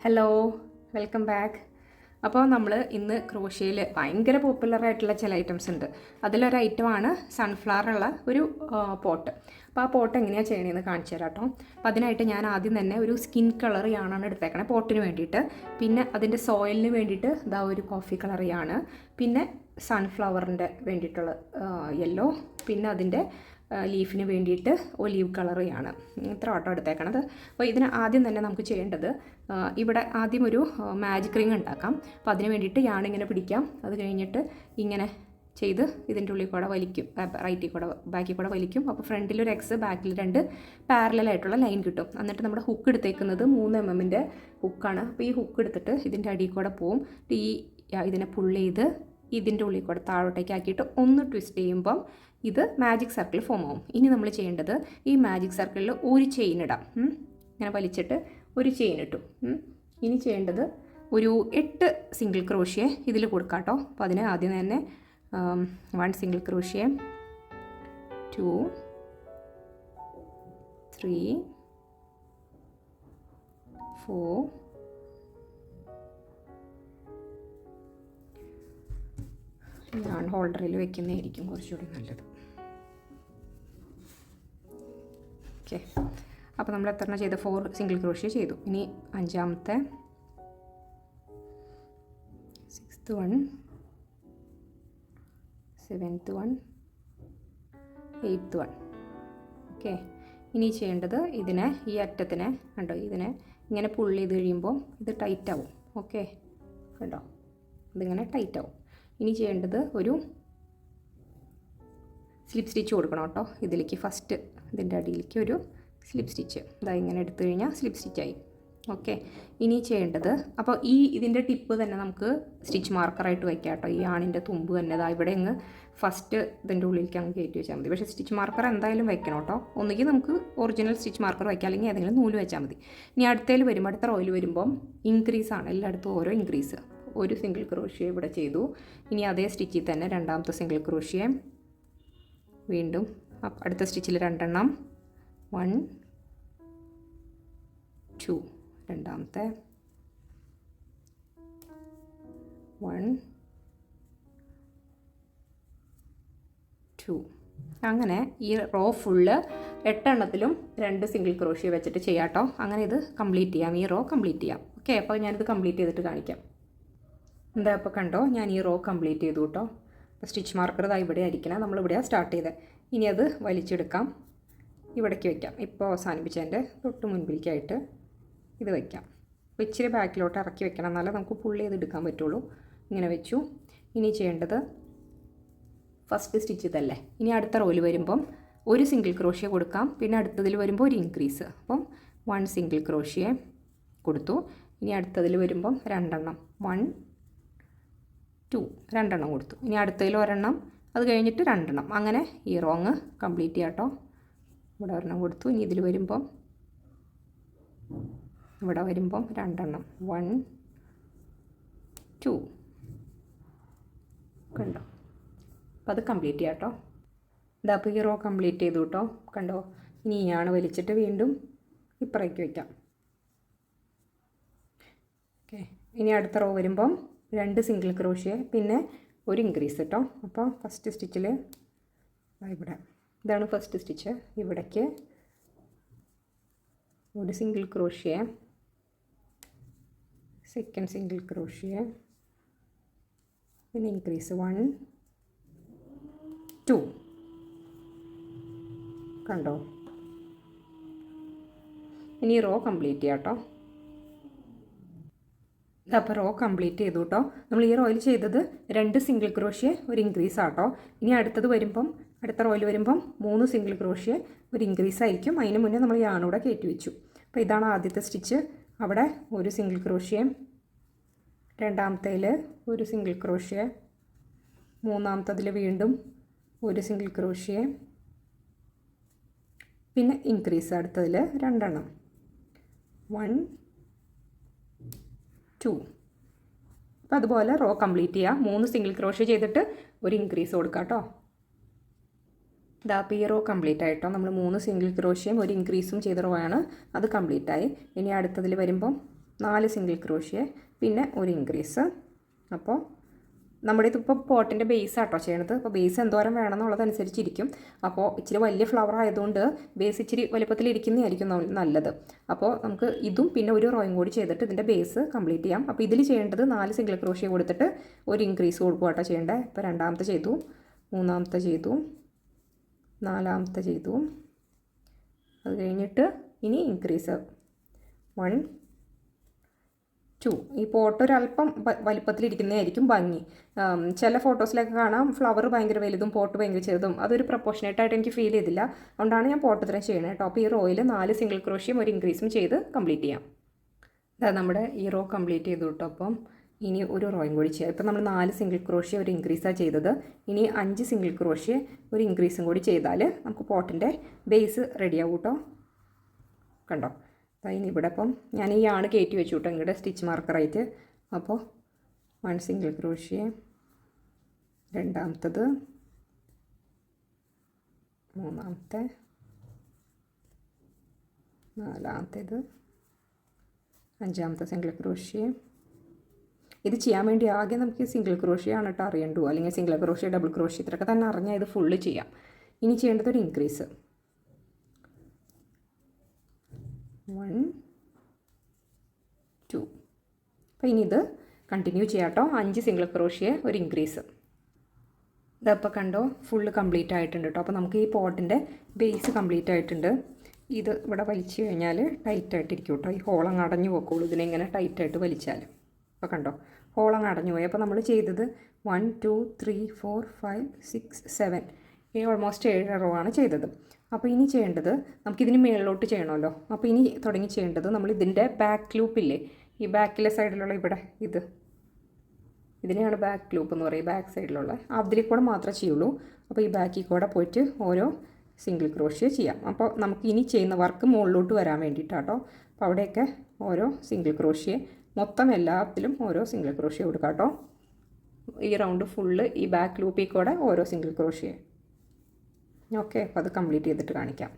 Hello, welcome back. അപ്പോൾ നമ്മൾ ഇന്ന് ക്രോഷ്യയിൽ ഭയങ്കര പോപ്പുലറായിട്ടുള്ള ചില ഐറ്റംസ് ഉണ്ട്. അതിലൊരു ഐറ്റമാണ് സൺഫ്ലവറുള്ള ഒരു പോട്ട്. അപ്പോൾ ആ പോട്ട് എങ്ങനെയാണ് ചെയ്യണമെന്ന് കാണിച്ചു തരാം കേട്ടോ. അപ്പോൾ അതിനായിട്ട് ഞാൻ ആദ്യം തന്നെ ഒരു സ്കിൻ കളർ യാണാണ് എടുത്തേക്കണേ പോട്ടിന് വേണ്ടിയിട്ട്. പിന്നെ അതിൻ്റെ സോയിലിന് വേണ്ടിയിട്ട് ഇതാ ഒരു കോഫി കളർ യാണ്. പിന്നെ സൺഫ്ലവറിൻ്റെ വേണ്ടിയിട്ടുള്ള യെല്ലോ. പിന്നെ അതിൻ്റെ ലീഫിന് വേണ്ടിയിട്ട് ഒലീവ് കളറാണ്. ഇത്ര ഓട്ടോ എടുത്തേക്കണത്. അപ്പോൾ ഇതിന് ആദ്യം തന്നെ നമുക്ക് ചെയ്യേണ്ടത് ഇവിടെ ആദ്യം ഒരു മാജിക് റിങ് ഉണ്ടാക്കാം. അപ്പോൾ അതിന് വേണ്ടിയിട്ട് യാണിങ്ങനെ പിടിക്കാം. അത് കഴിഞ്ഞിട്ട് ഇങ്ങനെ ചെയ്ത് ഇതിൻ്റെ ഉള്ളിൽ കൂടെ വലിക്കും, റൈറ്റിൽ കൂടെ ബാക്കിൽ കൂടെ വലിക്കും. അപ്പോൾ ഫ്രണ്ടിൽ ഒരു എക്സ്, ബാക്കിൽ 2 പാരലായിട്ടുള്ള ലൈൻ കിട്ടും. എന്നിട്ട് നമ്മുടെ ഹുക്ക് എടുത്തേക്കുന്നത് 3 mm ഹുക്കാണ്. അപ്പോൾ ഈ ഹുക്ക് എടുത്തിട്ട് ഇതിൻ്റെ അടിയിൽ കൂടെ പോവും. ഇതിനെ പുള്ള് ചെയ്ത് ഇതിൻ്റെ ഉള്ളിൽ കൂടെ താഴോട്ടേക്ക് ആക്കിയിട്ട് ഒന്ന് ട്വിസ്റ്റ് ചെയ്യുമ്പം ഇത് മാജിക് സർക്കിൾ ഫോം ആവും. ഇനി നമ്മൾ ചെയ്യേണ്ടത് ഈ മാജിക് സർക്കിളിൽ ഒരു ചെയിൻ ഇടാം. ഇങ്ങനെ വലിച്ചിട്ട് ഒരു ചെയിൻ ഇട്ടു. ഇനി ചെയ്യേണ്ടത് ഒരു 8 സിംഗിൾ ക്രോഷ്യ ഇതിൽ കൊടുക്കാം കേട്ടോ. അപ്പോൾ അതിന് ആദ്യം തന്നെ 1 സിംഗിൾ ക്രോഷ്യ, 2, 3, 4, ഞാൻ ഹോൾഡറിൽ വെക്കുന്നതായിരിക്കും കുറച്ചുകൂടി നല്ലത്. ഓക്കെ, അപ്പോൾ നമ്മൾ എത്ര ചെയ്ത് 4 സിംഗിൾ ക്രോഷ്യ ചെയ്തു. ഇനി 5ാമത്തെ 6th 1, 7th 1, 8th 1. ഓക്കെ, ഇനി ചെയ്യേണ്ടത് ഇതിനെ ഈ അറ്റത്തിനെ കണ്ടോ, ഇതിനെ ഇങ്ങനെ പുള്ള് ചെയ്ത് കഴിയുമ്പോൾ ഇത് ടൈറ്റ് ആവും. ഓക്കെ, കണ്ടോ, ഇതിങ്ങനെ ടൈറ്റ് ആവും. ഇനി ചെയ്യേണ്ടത് ഒരു സ്ലിപ്പ് സ്റ്റിച്ച് കൊടുക്കണം കേട്ടോ. ഇതിലേക്ക് ഫസ്റ്റ് ഇതിൻ്റെ അടിയിലേക്ക് ഒരു സ്ലിപ്പ് സ്റ്റിച്ച് ഇതാ ഇങ്ങനെ എടുത്തു കഴിഞ്ഞാൽ സ്ലിപ്പ് സ്റ്റിച്ചായി. ഓക്കെ, ഇനി ചെയ്യേണ്ടത് അപ്പോൾ ഇതിൻ്റെ ടിപ്പ് തന്നെ നമുക്ക് സ്റ്റിച്ച് മാർക്കറായിട്ട് വയ്ക്കാം കേട്ടോ. ഈ ആണിൻ്റെ തുമ്പ് തന്നെ ഇതാ ഇവിടെ അങ്ങ് ഫസ്റ്റ് ഇതിൻ്റെ ഉള്ളിലേക്ക് അങ്ങ് കയറ്റി വെച്ചാൽ മതി. പക്ഷേ സ്റ്റിച്ച് മാർക്കർ എന്തായാലും വെക്കണം കേട്ടോ. ഒന്നുകിൽ നമുക്ക് ഒറിജിനൽ സ്റ്റിച്ച് മാർക്കർ വയ്ക്കാം, അല്ലെങ്കിൽ ഏതെങ്കിലും നൂല് വെച്ചാൽ മതി. ഇനി അടുത്ത റോയിൽ വരുമ്പം ഇൻക്രീസ് ആണ്, എല്ലായിടത്തും ഓരോ ഇൻക്രീസ്. ഒരു സിംഗിൾ ക്രോഷ്യ ഇവിടെ ചെയ്തു. ഇനി അതേ സ്റ്റിച്ചിൽ തന്നെ 2ാമത്തെ സിംഗിൾ ക്രോഷ്യ, വീണ്ടും അടുത്ത സ്റ്റിച്ചിൽ 2 എണ്ണം, 1, 2, 2ാമത്തെ 1, 2. അങ്ങനെ ഈ റോ ഫുള്ള് 8 എണ്ണത്തിലും 2 സിംഗിൾ ക്രോഷ്യ വെച്ചിട്ട് ചെയ്യാം കേട്ടോ. അങ്ങനെ ഇത് കംപ്ലീറ്റ് ചെയ്യാം, ഈ റോ കംപ്ലീറ്റ് ചെയ്യാം. ഓക്കെ, അപ്പോൾ ഞാനിത് കംപ്ലീറ്റ് ചെയ്തിട്ട് കാണിക്കാം. എന്താ അപ്പോൾ കണ്ടോ, ഞാൻ ഈ റോ കംപ്ലീറ്റ് ചെയ്തു കേട്ടോ. അപ്പോൾ സ്റ്റിച്ച് മാർക്കർ ഇതാ ഇവിടെ ആയിരിക്കണം, നമ്മളിവിടെയാണ് സ്റ്റാർട്ട് ചെയ്തത്. ഇനി അത് വലിച്ചെടുക്കാം, ഇവിടേക്ക് വയ്ക്കാം. ഇപ്പോൾ അവസാനിപ്പിച്ചതിൻ്റെ തൊട്ട് മുൻപിലേക്കായിട്ട് ഇത് വയ്ക്കാം. അപ്പോൾ ഇച്ചിരി ബാക്കിലോട്ട് ഇറക്കി വെക്കണം, എന്നാലേ നമുക്ക് പുള്ളി ചെയ്തെടുക്കാൻ പറ്റുള്ളൂ. ഇങ്ങനെ വെച്ചു. ഇനി ചെയ്യേണ്ടത് ഫസ്റ്റ് സ്റ്റിച്ച് ഇതല്ലേ. ഇനി അടുത്ത റോയിൽ വരുമ്പം ഒരു സിംഗിൾ ക്രോഷ്യ കൊടുക്കാം. പിന്നെ അടുത്തതിൽ വരുമ്പോൾ ഒരു ഇൻക്രീസ്. അപ്പം 1 സിംഗിൾ ക്രോഷ്യ കൊടുത്തു. ഇനി അടുത്തതിൽ വരുമ്പം 2 എണ്ണം, 1, 2, 2 എണ്ണം കൊടുത്തു. ഇനി അടുത്തതിൽ 1 എണ്ണം, അത് കഴിഞ്ഞിട്ട് 2 എണ്ണം. അങ്ങനെ ഈ റോങ് കംപ്ലീറ്റ് ചെയ്യാം കേട്ടോ. ഇവിടെ 1 എണ്ണം കൊടുത്തു. ഇനി ഇതിൽ വരുമ്പം ഇവിടെ വരുമ്പം 2 എണ്ണം, 1, 2, കണ്ടോ. അപ്പോൾ അത് കംപ്ലീറ്റ് ചെയ്യാം കേട്ടോ. ഇതാ അപ്പോൾ ഈ റോ കംപ്ലീറ്റ് ചെയ്തു കേട്ടോ. കണ്ടോ, ഇനി ഇയാണ് വലിച്ചിട്ട് വീണ്ടും ഇപ്പുറേക്ക് വയ്ക്കാം. ഓക്കെ, ഇനി അടുത്ത റോ വരുമ്പം 2 സിംഗിൾ ക്രോഷ്യ, പിന്നെ ഒരു ഇൻക്രീസ് കേട്ടോ. അപ്പോൾ ഫസ്റ്റ് സ്റ്റിച്ചിൽ ഇവിടെ ഇതാണ് ഫസ്റ്റ് സ്റ്റിച്ച്. ഇവിടേക്ക് ഒരു single crochet, second single crochet, പിന്നെ ഇൻക്രീസ് 1, 2, കണ്ടോ. ഇനി റോ കംപ്ലീറ്റ് ചെയ്യാം കേട്ടോ. അപ്പോൾ റോ കംപ്ലീറ്റ് ചെയ്തു കേട്ടോ. നമ്മൾ ഈ റോയിൽ ചെയ്തത് 2 സിംഗിൾ ക്രോഷ്യ, ഒരു ഇൻക്രീസ് ആട്ടോ. ഇനി അടുത്തത് വരുമ്പം അടുത്ത റോയിൽ വരുമ്പം 3 സിംഗിൾ ക്രോഷ്യ, ഒരു ഇൻക്രീസ് ആയിരിക്കും. അതിന് മുന്നേ നമ്മൾ യാണൂടെ കയറ്റി വെച്ചു. അപ്പോൾ ഇതാണ് ആദ്യത്തെ സ്റ്റിച്ച്. അവിടെ ഒരു സിംഗിൾ ക്രോഷ്യ, 2ാമത്തേൽ ഒരു സിംഗിൾ ക്രോഷ്യ, 3ാമത്തതിൽ വീണ്ടും ഒരു സിംഗിൾ ക്രോഷ്യ, പിന്നെ ഇൻക്രീസ് അടുത്തതിൽ 2 എണ്ണം, 1, 2. അപ്പോൾ അതുപോലെ റോ കംപ്ലീറ്റ് ചെയ്യുക. 3 സിംഗിൾ ക്രോഷ്യ ചെയ്തിട്ട് ഒരു ഇൻക്രീസ് കൊടുക്കാം കേട്ടോ. ഇതാ അപ്പോൾ ഈ റോ കംപ്ലീറ്റ് ആയിട്ടോ. നമ്മൾ 3 സിംഗിൾ ക്രോഷ്യയും ഒരു ഇൻക്രീസും ചെയ്ത റോ ആണ്. അത് കംപ്ലീറ്റ് ആയി. ഇനി അടുത്തതിൽ വരുമ്പം 4 സിംഗിൾ ക്രോഷ്യ, പിന്നെ ഒരു ഇൻക്രീസ്. അപ്പോൾ നമ്മുടെ ഇതിപ്പോൾ പോട്ടിൻ്റെ ബേസ് ആട്ടോ ചെയ്യണത്. അപ്പോൾ ബേസ് എന്തോരം വേണമെന്നുള്ളതനുസരിച്ചിരിക്കും. അപ്പോൾ ഇച്ചിരി വലിയ ഫ്ലവർ ആയതുകൊണ്ട് ബേസ് ഇച്ചിരി വലുപ്പത്തിലിരിക്കുന്നതായിരിക്കും നല്ലത്. അപ്പോൾ നമുക്ക് ഇതും പിന്നെ ഒരു റോയും കൂടി ചെയ്തിട്ട് ഇതിൻ്റെ ബേസ് കംപ്ലീറ്റ് ചെയ്യാം. അപ്പോൾ ഇതിൽ ചെയ്യേണ്ടത് 4 സിംഗിൾ ക്രോഷ്യ കൊടുത്തിട്ട് ഒരു ഇൻക്രീസ് കൊടുക്കുക കേട്ടോ ചെയ്യേണ്ടത്. ഇപ്പോൾ രണ്ടാമത്തെ ചെയ്തു, മൂന്നാമത്തെ ചെയ്തു, നാലാമത്തെ ചെയ്തു. അത് കഴിഞ്ഞിട്ട് ഇനി ഇൻക്രീസ് 1 2. ഈ പോട്ട് ഒരല്പം വലിപ്പത്തിലിരിക്കുന്നതായിരിക്കും ഭംഗി. ചില ഫോട്ടോസിലൊക്കെ കാണാം ഫ്ലവർ ഭയങ്കര വലുതും പോട്ട് ഭയങ്കര ചെറുതും. അതൊരു പ്രൊപ്പോർഷനേറ്റായിട്ട് എനിക്ക് ഫീൽ ചെയ്തില്ല. അതുകൊണ്ടാണ് ഞാൻ പോട്ട് ഇത്രയും ചെയ്യണത് കേട്ടോ. അപ്പോൾ ഈ റോയിൽ 4 സിംഗിൾ ക്രോഷ്യം ഒരു ഇൻക്രീസും ചെയ്ത് കംപ്ലീറ്റ് ചെയ്യാം. അതായത് നമ്മുടെ ഈ റോ കംപ്ലീറ്റ് ചെയ്തു കേട്ടോ. അപ്പം ഇനി ഒരു റോയും കൂടി ചെയ്യാം. ഇപ്പം നമ്മൾ 4 സിംഗിൾ ക്രോഷ്യ ഒരു ഇൻക്രീസാണ് ചെയ്തത്. ഇനി 5 സിംഗിൾ ക്രോഷ്യ ഒരു ഇൻക്രീസും കൂടി ചെയ്താൽ നമുക്ക് പോട്ടിൻ്റെ ബേസ് റെഡിയാവും കേട്ടോ. കണ്ടോ? ഇനി ഇവിടെ അപ്പം ഞാൻ ഈ ആണ് കയറ്റി വെച്ചു കേട്ടോ ഇങ്ങോട്ട് സ്റ്റിച്ച് മാർക്കറായിട്ട്. അപ്പോൾ 1 സിംഗിൾ ക്രോഷ്യ, രണ്ടാമത്തത്, മൂന്നാമത്തെ, നാലാമത്തേത്, അഞ്ചാമത്തെ സിംഗിൾ ക്രോഷ്യ. ഇത് ചെയ്യാൻ വേണ്ടി ആകെ നമുക്ക് സിംഗിൾ ക്രോഷ്യ ആണ് കേട്ടോ അറിയണ്ടു. അല്ലെങ്കിൽ സിംഗിൾ ക്രോഷ്യ, ഡബിൾ ക്രോഷ്യ ഇത്രയൊക്കെ തന്നെ അറിഞ്ഞാൽ ഇത് ഫുള്ള് ചെയ്യാം. ഇനി ചെയ്യേണ്ടത് ഒരു ഇൻക്രീസ് 1 2. അപ്പോൾ ഇനി ഇത് കണ്ടിന്യൂ ചെയ്യാം കേട്ടോ. 5 സിംഗിൾ ക്രോഷ്യ ഒരു ഇൻക്രീസ്. ഇതപ്പോൾ കണ്ടോ ഫുള്ള് കംപ്ലീറ്റ് ആയിട്ടുണ്ട് കേട്ടോ. അപ്പോൾ നമുക്ക് ഈ പോട്ടിൻ്റെ ബേസ് കംപ്ലീറ്റ് ആയിട്ടുണ്ട്. ഇത് ഇവിടെ വലിച്ചു കഴിഞ്ഞാൽ ടൈറ്റായിട്ടിരിക്കും കേട്ടോ. ഈ ഹോളങ്ങ് അടഞ്ഞു പോക്കുള്ളൂ ഇതിനെ ഇങ്ങനെ ടൈറ്റായിട്ട് വലിച്ചാൽ. അപ്പോൾ കണ്ടോ ഹോളങ്ങ് അടഞ്ഞു പോയി. അപ്പോൾ നമ്മൾ ചെയ്തത് 1 2 3 4 5 6 7 ഓൾമോസ്റ്റ് 7 റോ ആണ് ചെയ്തത്. അപ്പോൾ ഇനി ചെയ്യേണ്ടത് നമുക്കിതിന് മുകളിലോട്ട് ചെയ്യണമല്ലോ. അപ്പോൾ ഇനി തുടങ്ങി ചെയ്യേണ്ടത് നമ്മൾ ഇതിൻ്റെ ബാക്ക് ലൂപ്പില്ലേ, ഈ ബാക്കിലെ സൈഡിലുള്ള ഇവിടെ ഇതിനെയാണ് ബാക്ക് ലൂപ്പ് എന്ന് പറയും. ബാക്ക് സൈഡിലുള്ള അതിൽ കൂടെ മാത്രമേ ചെയ്യുള്ളൂ. അപ്പോൾ ഈ ബാക്കിൽ കൂടെ പോയിട്ട് ഓരോ സിംഗിൾ ക്രോഷ്യ ചെയ്യാം. അപ്പോൾ നമുക്ക് ഇനി ചെയ്യുന്ന വർക്ക് മുകളിലോട്ട് വരാൻ വേണ്ടിയിട്ടാട്ടോ. അപ്പോൾ അവിടെയൊക്കെ ഓരോ സിംഗിൾ ക്രോഷ്യ, മൊത്തം എല്ലാത്തിലും ഓരോ സിംഗിൾ ക്രോഷ്യ കൊടുക്കാം കേട്ടോ. ഈ റൗണ്ട് ഫുള്ള് ഈ ബാക്ക് ലൂപ്പിൽ കൂടെ ഓരോ സിംഗിൾ ക്രോഷ്യ. ഓക്കെ, അപ്പോൾ അത് കംപ്ലീറ്റ് ചെയ്തിട്ട് കാണിക്കാം.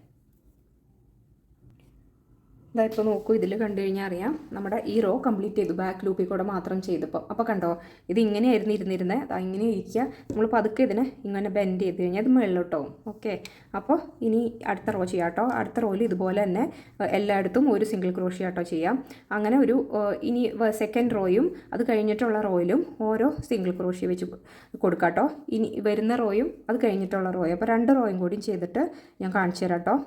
ഇതായിപ്പോൾ നോക്കൂ, ഇതിൽ കണ്ടു കഴിഞ്ഞാൽ അറിയാം നമ്മുടെ ഈ റോ കംപ്ലീറ്റ് ചെയ്തു ബാക്ക് ലൂപ്പിൽ കൂടെ മാത്രം ചെയ്തപ്പോൾ. അപ്പോൾ കണ്ടോ ഇത് ഇങ്ങനെയായിരുന്നു ഇരുന്നിരുന്നത്. അത് ഇങ്ങനെ ഇരിക്കുക. നമ്മൾ പതുക്കെ ഇതിനെ ഇങ്ങനെ ബെൻഡ് ചെയ്ത് കഴിഞ്ഞാൽ അത് മുകളിലോട്ടാവും. ഓക്കെ, അപ്പോൾ ഇനി അടുത്ത റോ ചെയ്യാം കേട്ടോ. അടുത്ത റോയിൽ ഇതുപോലെ തന്നെ എല്ലായിടത്തും ഒരു സിംഗിൾ ക്രോഷ്യ കേട്ടോ ചെയ്യാം. അങ്ങനെ ഒരു ഇനി സെക്കൻഡ് റോയും അത് കഴിഞ്ഞിട്ടുള്ള റോയിലും ഓരോ സിംഗിൾ ക്രോഷ്യ വെച്ച് കൊടുക്കാം കേട്ടോ. ഇനി വരുന്ന റോയും അത് കഴിഞ്ഞിട്ടുള്ള റോയും. അപ്പോൾ 2 റോയും കൂടി ചെയ്തിട്ട് ഞാൻ കാണിച്ചു തരാം കേട്ടോ.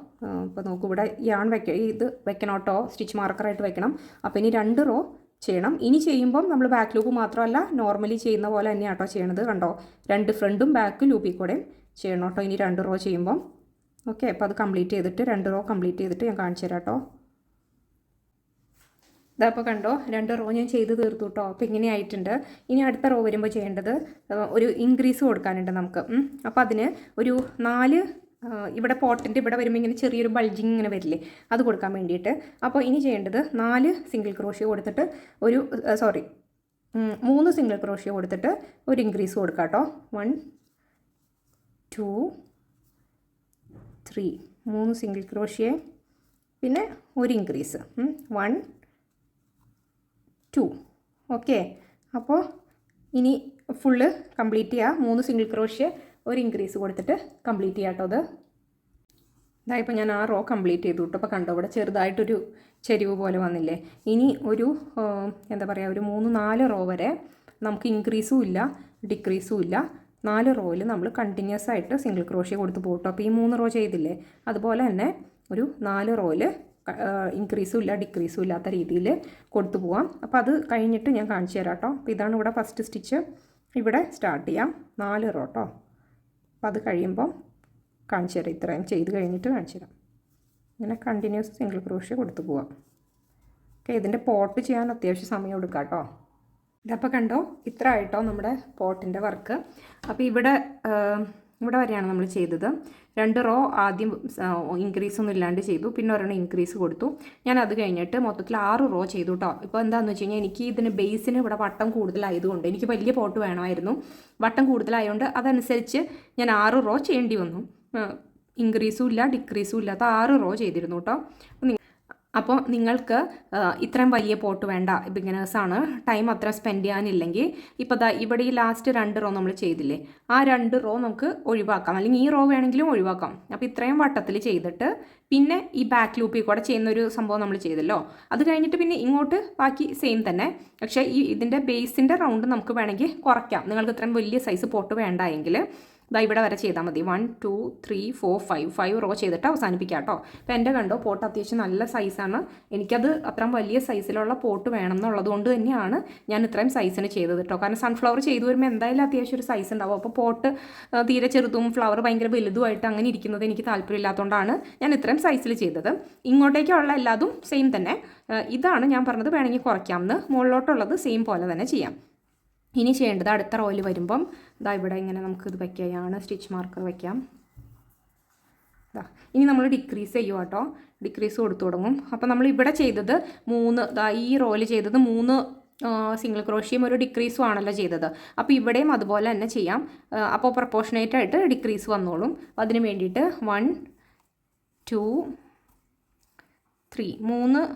അപ്പോൾ നോക്കൂ, ഇവിടെ യാൺ ഇത് വെക്കണം കേട്ടോ, സ്റ്റിച്ച് മാർക്കറായിട്ട് വെക്കണം. അപ്പോൾ ഇനി 2 റോ ചെയ്യണം. ഇനി ചെയ്യുമ്പം നമ്മൾ ബാക്ക് ലൂപ്പ് മാത്രമല്ല നോർമലി ചെയ്യുന്ന പോലെ തന്നെയാണ് കേട്ടോ ചെയ്യണത്. കണ്ടോ 2 ഫ്രണ്ടും ബാക്ക് ലൂപ്പിൽ കൂടെയും ചെയ്യണം കേട്ടോ ഇനി 2 റോ ചെയ്യുമ്പം. ഓക്കെ, അപ്പോൾ അത് കംപ്ലീറ്റ് ചെയ്തിട്ട് 2 റോ കംപ്ലീറ്റ് ചെയ്തിട്ട് ഞാൻ കാണിച്ചു തരാം കേട്ടോ. ഇതപ്പോൾ കണ്ടോ 2 റോ ഞാൻ ചെയ്ത് തീർത്തു കേട്ടോ. അപ്പോൾ ഇങ്ങനെ ആയിട്ടുണ്ട്. ഇനി അടുത്ത റോ വരുമ്പോൾ ചെയ്യേണ്ടത് ഒരു ഇൻക്രീസ് കൊടുക്കാനുണ്ട് നമുക്ക്. അപ്പോൾ അതിന് ഒരു 4 ഇവിടെ പോട്ടിൻ്റെ ഇവിടെ വരുമ്പോൾ ഇങ്ങനെ ചെറിയൊരു ബൾജിങ് ഇങ്ങനെ വരില്ലേ, അത് കൊടുക്കാൻ വേണ്ടിയിട്ട്. അപ്പോൾ ഇനി ചെയ്യേണ്ടത് 4 സിംഗിൾ ക്രോഷ്യ കൊടുത്തിട്ട് 3 സിംഗിൾ ക്രോഷ്യ കൊടുത്തിട്ട് ഒരു ഇൻക്രീസ് കൊടുക്കാം കേട്ടോ. 1 2 3 3 സിംഗിൾ ക്രോഷ്യ പിന്നെ ഒരു ഇൻക്രീസ് 1 2. ഓക്കെ, അപ്പോൾ ഇനി ഫുള്ള് കംപ്ലീറ്റ് ചെയ്യുക. 3 സിംഗിൾ ക്രോഷ്യ ഒരു ഇൻക്രീസ് കൊടുത്തിട്ട് കംപ്ലീറ്റ് ചെയ്യാം കേട്ടോ. അത് ഇതായപ്പോൾ ഞാൻ ആ റോ കംപ്ലീറ്റ് ചെയ്തു കേട്ടോ. അപ്പോൾ കണ്ടോ ഇവിടെ ചെറുതായിട്ടൊരു ചെരിവ് പോലെ വന്നില്ലേ. ഇനി ഒരു എന്താ പറയുക, ഒരു 3-4 റോ വരെ നമുക്ക് ഇൻക്രീസും ഇല്ല ഡിക്രീസും ഇല്ല. 4 റോയിൽ നമ്മൾ കണ്ടിന്യൂസ് ആയിട്ട് സിംഗിൾ ക്രോഷ്യ കൊടുത്ത് പോകട്ടോ. അപ്പോൾ ഈ 3 റോ ചെയ്തില്ലേ, അതുപോലെ തന്നെ ഒരു 4 റോയിൽ ഇൻക്രീസും ഇല്ല ഡിക്രീസും ഇല്ലാത്ത രീതിയിൽ കൊടുത്തു പോവാം. അപ്പോൾ അത് കഴിഞ്ഞിട്ട് ഞാൻ കാണിച്ചു തരാം കേട്ടോ. അപ്പോൾ ഇതാണ് ഇവിടെ ഫസ്റ്റ് സ്റ്റിച്ച്. ഇവിടെ സ്റ്റാർട്ട് ചെയ്യാം 4 റോ കേട്ടോ. അപ്പോൾ അത് കഴിയുമ്പോൾ കാണിച്ചു തരാം. ഇത്രയും ചെയ്ത് കഴിഞ്ഞിട്ട് കാണിച്ചു തരാം. ഇങ്ങനെ കണ്ടിന്യൂസ് സിംഗിൾ ക്രോഷ്യ കൊടുത്തു പോവാം. ഓക്കെ, ഇതിൻ്റെ പോട്ട് ചെയ്യാൻ അത്യാവശ്യം സമയം എടുക്കാം കേട്ടോ. ഇതപ്പോൾ കണ്ടോ ഇത്ര ആയിട്ടോ നമ്മുടെ പോട്ടിൻ്റെ വർക്ക്. അപ്പോൾ ഇവിടെ വരെയാണ് നമ്മൾ ചെയ്തത്. 2 റോ ആദ്യം ഇൻക്രീസ് ഒന്നും ഇല്ലാണ്ട് ചെയ്തു, പിന്നെ ഒരെണ്ണം ഇൻക്രീസ് കൊടുത്തു. ഞാൻ അത് കഴിഞ്ഞിട്ട് മൊത്തത്തിൽ 6 റോ ചെയ്തു കേട്ടോ. ഇപ്പോൾ എന്താണെന്ന് വെച്ച് കഴിഞ്ഞാൽ എനിക്ക് ഇതിന് ബേസിന് ഇവിടെ വട്ടം കൂടുതലായതുകൊണ്ട് എനിക്ക് വലിയ പോട്ട് വേണമായിരുന്നു. വട്ടം കൂടുതലായതുകൊണ്ട് അതനുസരിച്ച് ഞാൻ 6 റോ ചെയ്യേണ്ടി വന്നു. ഇൻക്രീസും ഇല്ല ഡിക്രീസും ഇല്ലാത്ത 6 റോ ചെയ്തിരുന്നു കേട്ടോ. അപ്പോൾ നിങ്ങൾക്ക് ഇത്രയും വലിയ പോട്ട് വേണ്ട, ബിഗിനേഴ്സാണ്, ടൈം അത്ര സ്പെൻഡ് ചെയ്യാനില്ലെങ്കിൽ ഇപ്പോൾ ദാ ഇവിടെ ഈ ലാസ്റ്റ് 2 റോ നമ്മൾ ചെയ്തില്ലേ, ആ 2 റോ നമുക്ക് ഒഴിവാക്കാം, അല്ലെങ്കിൽ ഈ റോ വേണമെങ്കിലും ഒഴിവാക്കാം. അപ്പോൾ ഇത്രയും വട്ടത്തിൽ ചെയ്തിട്ട് പിന്നെ ഈ ബാക്ക് ലൂപ്പിൽ കൂടെ ചെയ്യുന്നൊരു സംഭവം നമ്മൾ ചെയ്തല്ലോ, അത് കഴിഞ്ഞിട്ട് പിന്നെ ഇങ്ങോട്ട് ബാക്കി സെയിം തന്നെ. പക്ഷേ ഇതിൻ്റെ ബേസിൻ്റെ റൗണ്ട് നമുക്ക് വേണമെങ്കിൽ കുറയ്ക്കാം. നിങ്ങൾക്ക് ഇത്രയും വലിയ സൈസ് പോട്ട് വേണ്ട എങ്കിൽ ഇതാ ഇവിടെ വരെ ചെയ്താൽ മതി. 1 2 3 4 5 റോ ചെയ്തിട്ട് അവസാനിപ്പിക്കാം കേട്ടോ. അപ്പോൾ എൻ്റെ കണ്ടോ പോട്ട് അത്യാവശ്യം നല്ല സൈസാണ്. എനിക്കത് അത്രയും വലിയ സൈസിലുള്ള പോട്ട് വേണം എന്നുള്ളത് കൊണ്ട് തന്നെയാണ് ഞാൻ ഇത്രയും സൈസിന് ചെയ്തത് കേട്ടോ. കാരണം സൺഫ്ലവർ ചെയ്തു വരുമ്പോൾ എന്തായാലും അത്യാവശ്യം ഒരു സൈസ് ഉണ്ടാവും. അപ്പോൾ പോട്ട് തീരെ ചെറുതും ഫ്ലവർ ഭയങ്കര വലുതുമായിട്ട് അങ്ങനെ ഇരിക്കുന്നത് എനിക്ക് താല്പര്യമില്ലാത്തതുകൊണ്ടാണ് ഞാൻ ഇത്രയും സൈസിൽ ചെയ്തത്. ഇങ്ങോട്ടേക്കുള്ള എല്ലാതും സെയിം തന്നെ. ഇതാണ് ഞാൻ പറഞ്ഞത്, വേണമെങ്കിൽ കുറയ്ക്കാമെന്ന്. മുകളിലോട്ടുള്ളത് സെയിം പോലെ തന്നെ ചെയ്യാം. ഇനി ചെയ്യേണ്ടത് അടുത്ത റോയിൽ വരുമ്പം ഇതാ ഇവിടെ ഇങ്ങനെ നമുക്കിത് വയ്ക്കുകയാണ്, സ്റ്റിച്ച് മാർക്കർ വയ്ക്കാം. ഇതാ ഇനി നമ്മൾ ഡിക്രീസ് ചെയ്യുക കേട്ടോ, ഡിക്രീസ് കൊടുത്തു തുടങ്ങും. അപ്പോൾ നമ്മൾ ഇവിടെ ചെയ്തത് 3, ഇതാ ഈ റോയിൽ ചെയ്തത് 3 സിംഗിൾ ക്രോഷ്യയും ഒരു ഡിക്രീസും ആണല്ലോ ചെയ്തത്. അപ്പോൾ ഇവിടെയും അതുപോലെ തന്നെ ചെയ്യാം. അപ്പോൾ പ്രൊപ്പോർഷനേറ്റ് ആയിട്ട് ഡിക്രീസ് വന്നോളും. അതിന് വേണ്ടിയിട്ട് 1 2 3 3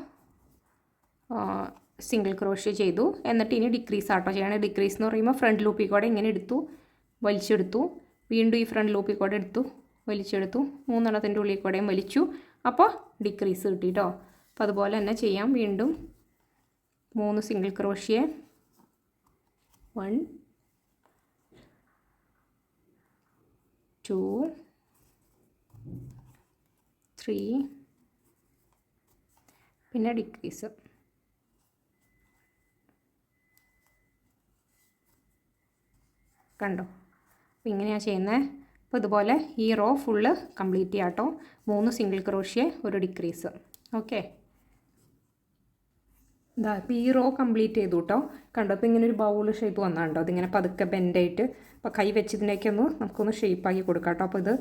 സിംഗിൾ ക്രോഷ്യ ചെയ്തു. എന്നിട്ട് ഇനി ഡിക്രീസ് ആട്ടോ ചെയ്യണം. ഡിക്രീസ് എന്ന് പറയുമ്പോൾ ഫ്രണ്ട് ലൂപ്പിൽ കൂടെ ഇങ്ങനെ എടുത്തു, വലിച്ചെടുത്തു, വീണ്ടും ഈ ഫ്രണ്ട് ലൂപ്പിൽ കൂടെ എടുത്തു, വലിച്ചെടുത്തു, 3 ഉള്ളിൽ കൂടെയും വലിച്ചു. അപ്പോൾ ഡിക്രീസ് കിട്ടി കേട്ടോ. അപ്പോൾ അതുപോലെ തന്നെ ചെയ്യാം. വീണ്ടും 3 സിംഗിൾ ക്രോഷ്യ, 1 2 3 പിന്നെ ഡിക്രീസ്. കണ്ടോ, അപ്പോൾ ഇങ്ങനെയാണ് ചെയ്യുന്നത്. അപ്പോൾ ഇതുപോലെ ഈ റോ ഫുള്ള് കംപ്ലീറ്റ് ചെയ്യാം കേട്ടോ. 3 സിംഗിൾ ക്രോഷ്യ, ഒരു ഡിക്രീസ്. ഓക്കെ, ഇതാ ഇപ്പോൾ ഈ റോ കംപ്ലീറ്റ് ചെയ്തു കേട്ടോ. കണ്ടോ, അപ്പോൾ ഇങ്ങനെ ഒരു ബൗൾ ഷേപ്പ് വന്നാണ്ടോ, അതിങ്ങനെ പതുക്കെ ബെൻഡായിട്ട്. അപ്പോൾ കൈ വെച്ചതിനേക്കൊന്ന് നമുക്കൊന്ന് ഷേപ്പാക്കി കൊടുക്കാം കേട്ടോ. അപ്പോൾ ഇത്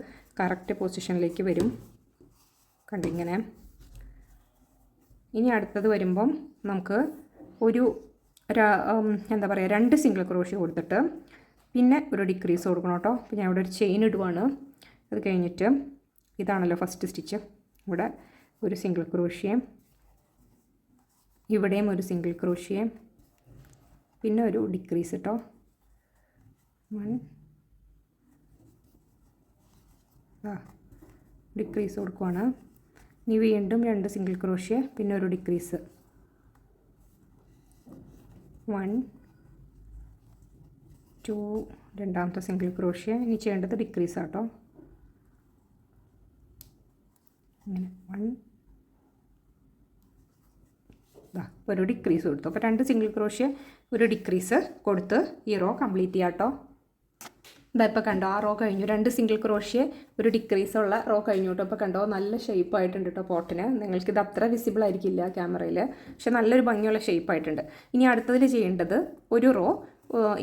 കറക്റ്റ് പൊസിഷനിലേക്ക് വരും. കണ്ടോ ഇങ്ങനെ. ഇനി അടുത്തത് വരുമ്പം നമുക്ക് എന്താ പറയുക, 2 സിംഗിൾ ക്രോഷ്യ കൊടുത്തിട്ട് പിന്നെ ഒരു ഡിക്രീസ് കൊടുക്കണം കേട്ടോ. അപ്പോൾ ഞാൻ ഇവിടെ ഒരു ചെയിൻ ഇടുവാണ്. അത് കഴിഞ്ഞിട്ട് ഇതാണല്ലോ ഫസ്റ്റ് സ്റ്റിച്ച്, ഇവിടെ ഒരു സിംഗിൾ ക്രോഷ്യ, ഇവിടെയും ഒരു സിംഗിൾ ക്രോഷ്യ, പിന്നെ ഒരു ഡിക്രീസ് കേട്ടോ. 1 ഡിക്രീസ് കൊടുക്കുവാണ്. ഇനി വീണ്ടും 2 സിംഗിൾ ക്രോഷ്യ, പിന്നെ ഒരു ഡിക്രീസ്, 1 2 രണ്ടാമത്തെ സിംഗിൾ ക്രോഷ്യ. ഇനി ചെയ്യേണ്ടത് ഡിക്രീസ് ആട്ടോ. ഇങ്ങനെ 1 ഒരു ഡിക്രീസ് കൊടുത്തു. അപ്പോൾ 2 സിംഗിൾ ക്രോഷ്യ, ഒരു ഡിക്രീസ് കൊടുത്ത് ഈ റോ കംപ്ലീറ്റ് ചെയ്യാം കേട്ടോ. ഇതാ ഇപ്പോൾ കണ്ടോ, ആ റോ കഴിഞ്ഞു. 2 സിംഗിൾ ക്രോഷ്യ, ഒരു ഡിക്രീസ് ഉള്ള റോ കഴിഞ്ഞു കേട്ടോ. അപ്പോൾ കണ്ടോ, നല്ല ഷേപ്പായിട്ടുണ്ട് കേട്ടോ പോട്ടിന്. നിങ്ങൾക്കിത് അത്ര വിസിബിൾ ആയിരിക്കില്ല ക്യാമറയിൽ, പക്ഷെ നല്ലൊരു ഭംഗിയുള്ള ഷേപ്പായിട്ടുണ്ട്. ഇനി അടുത്തതിൽ ചെയ്യേണ്ടത് ഒരു റോ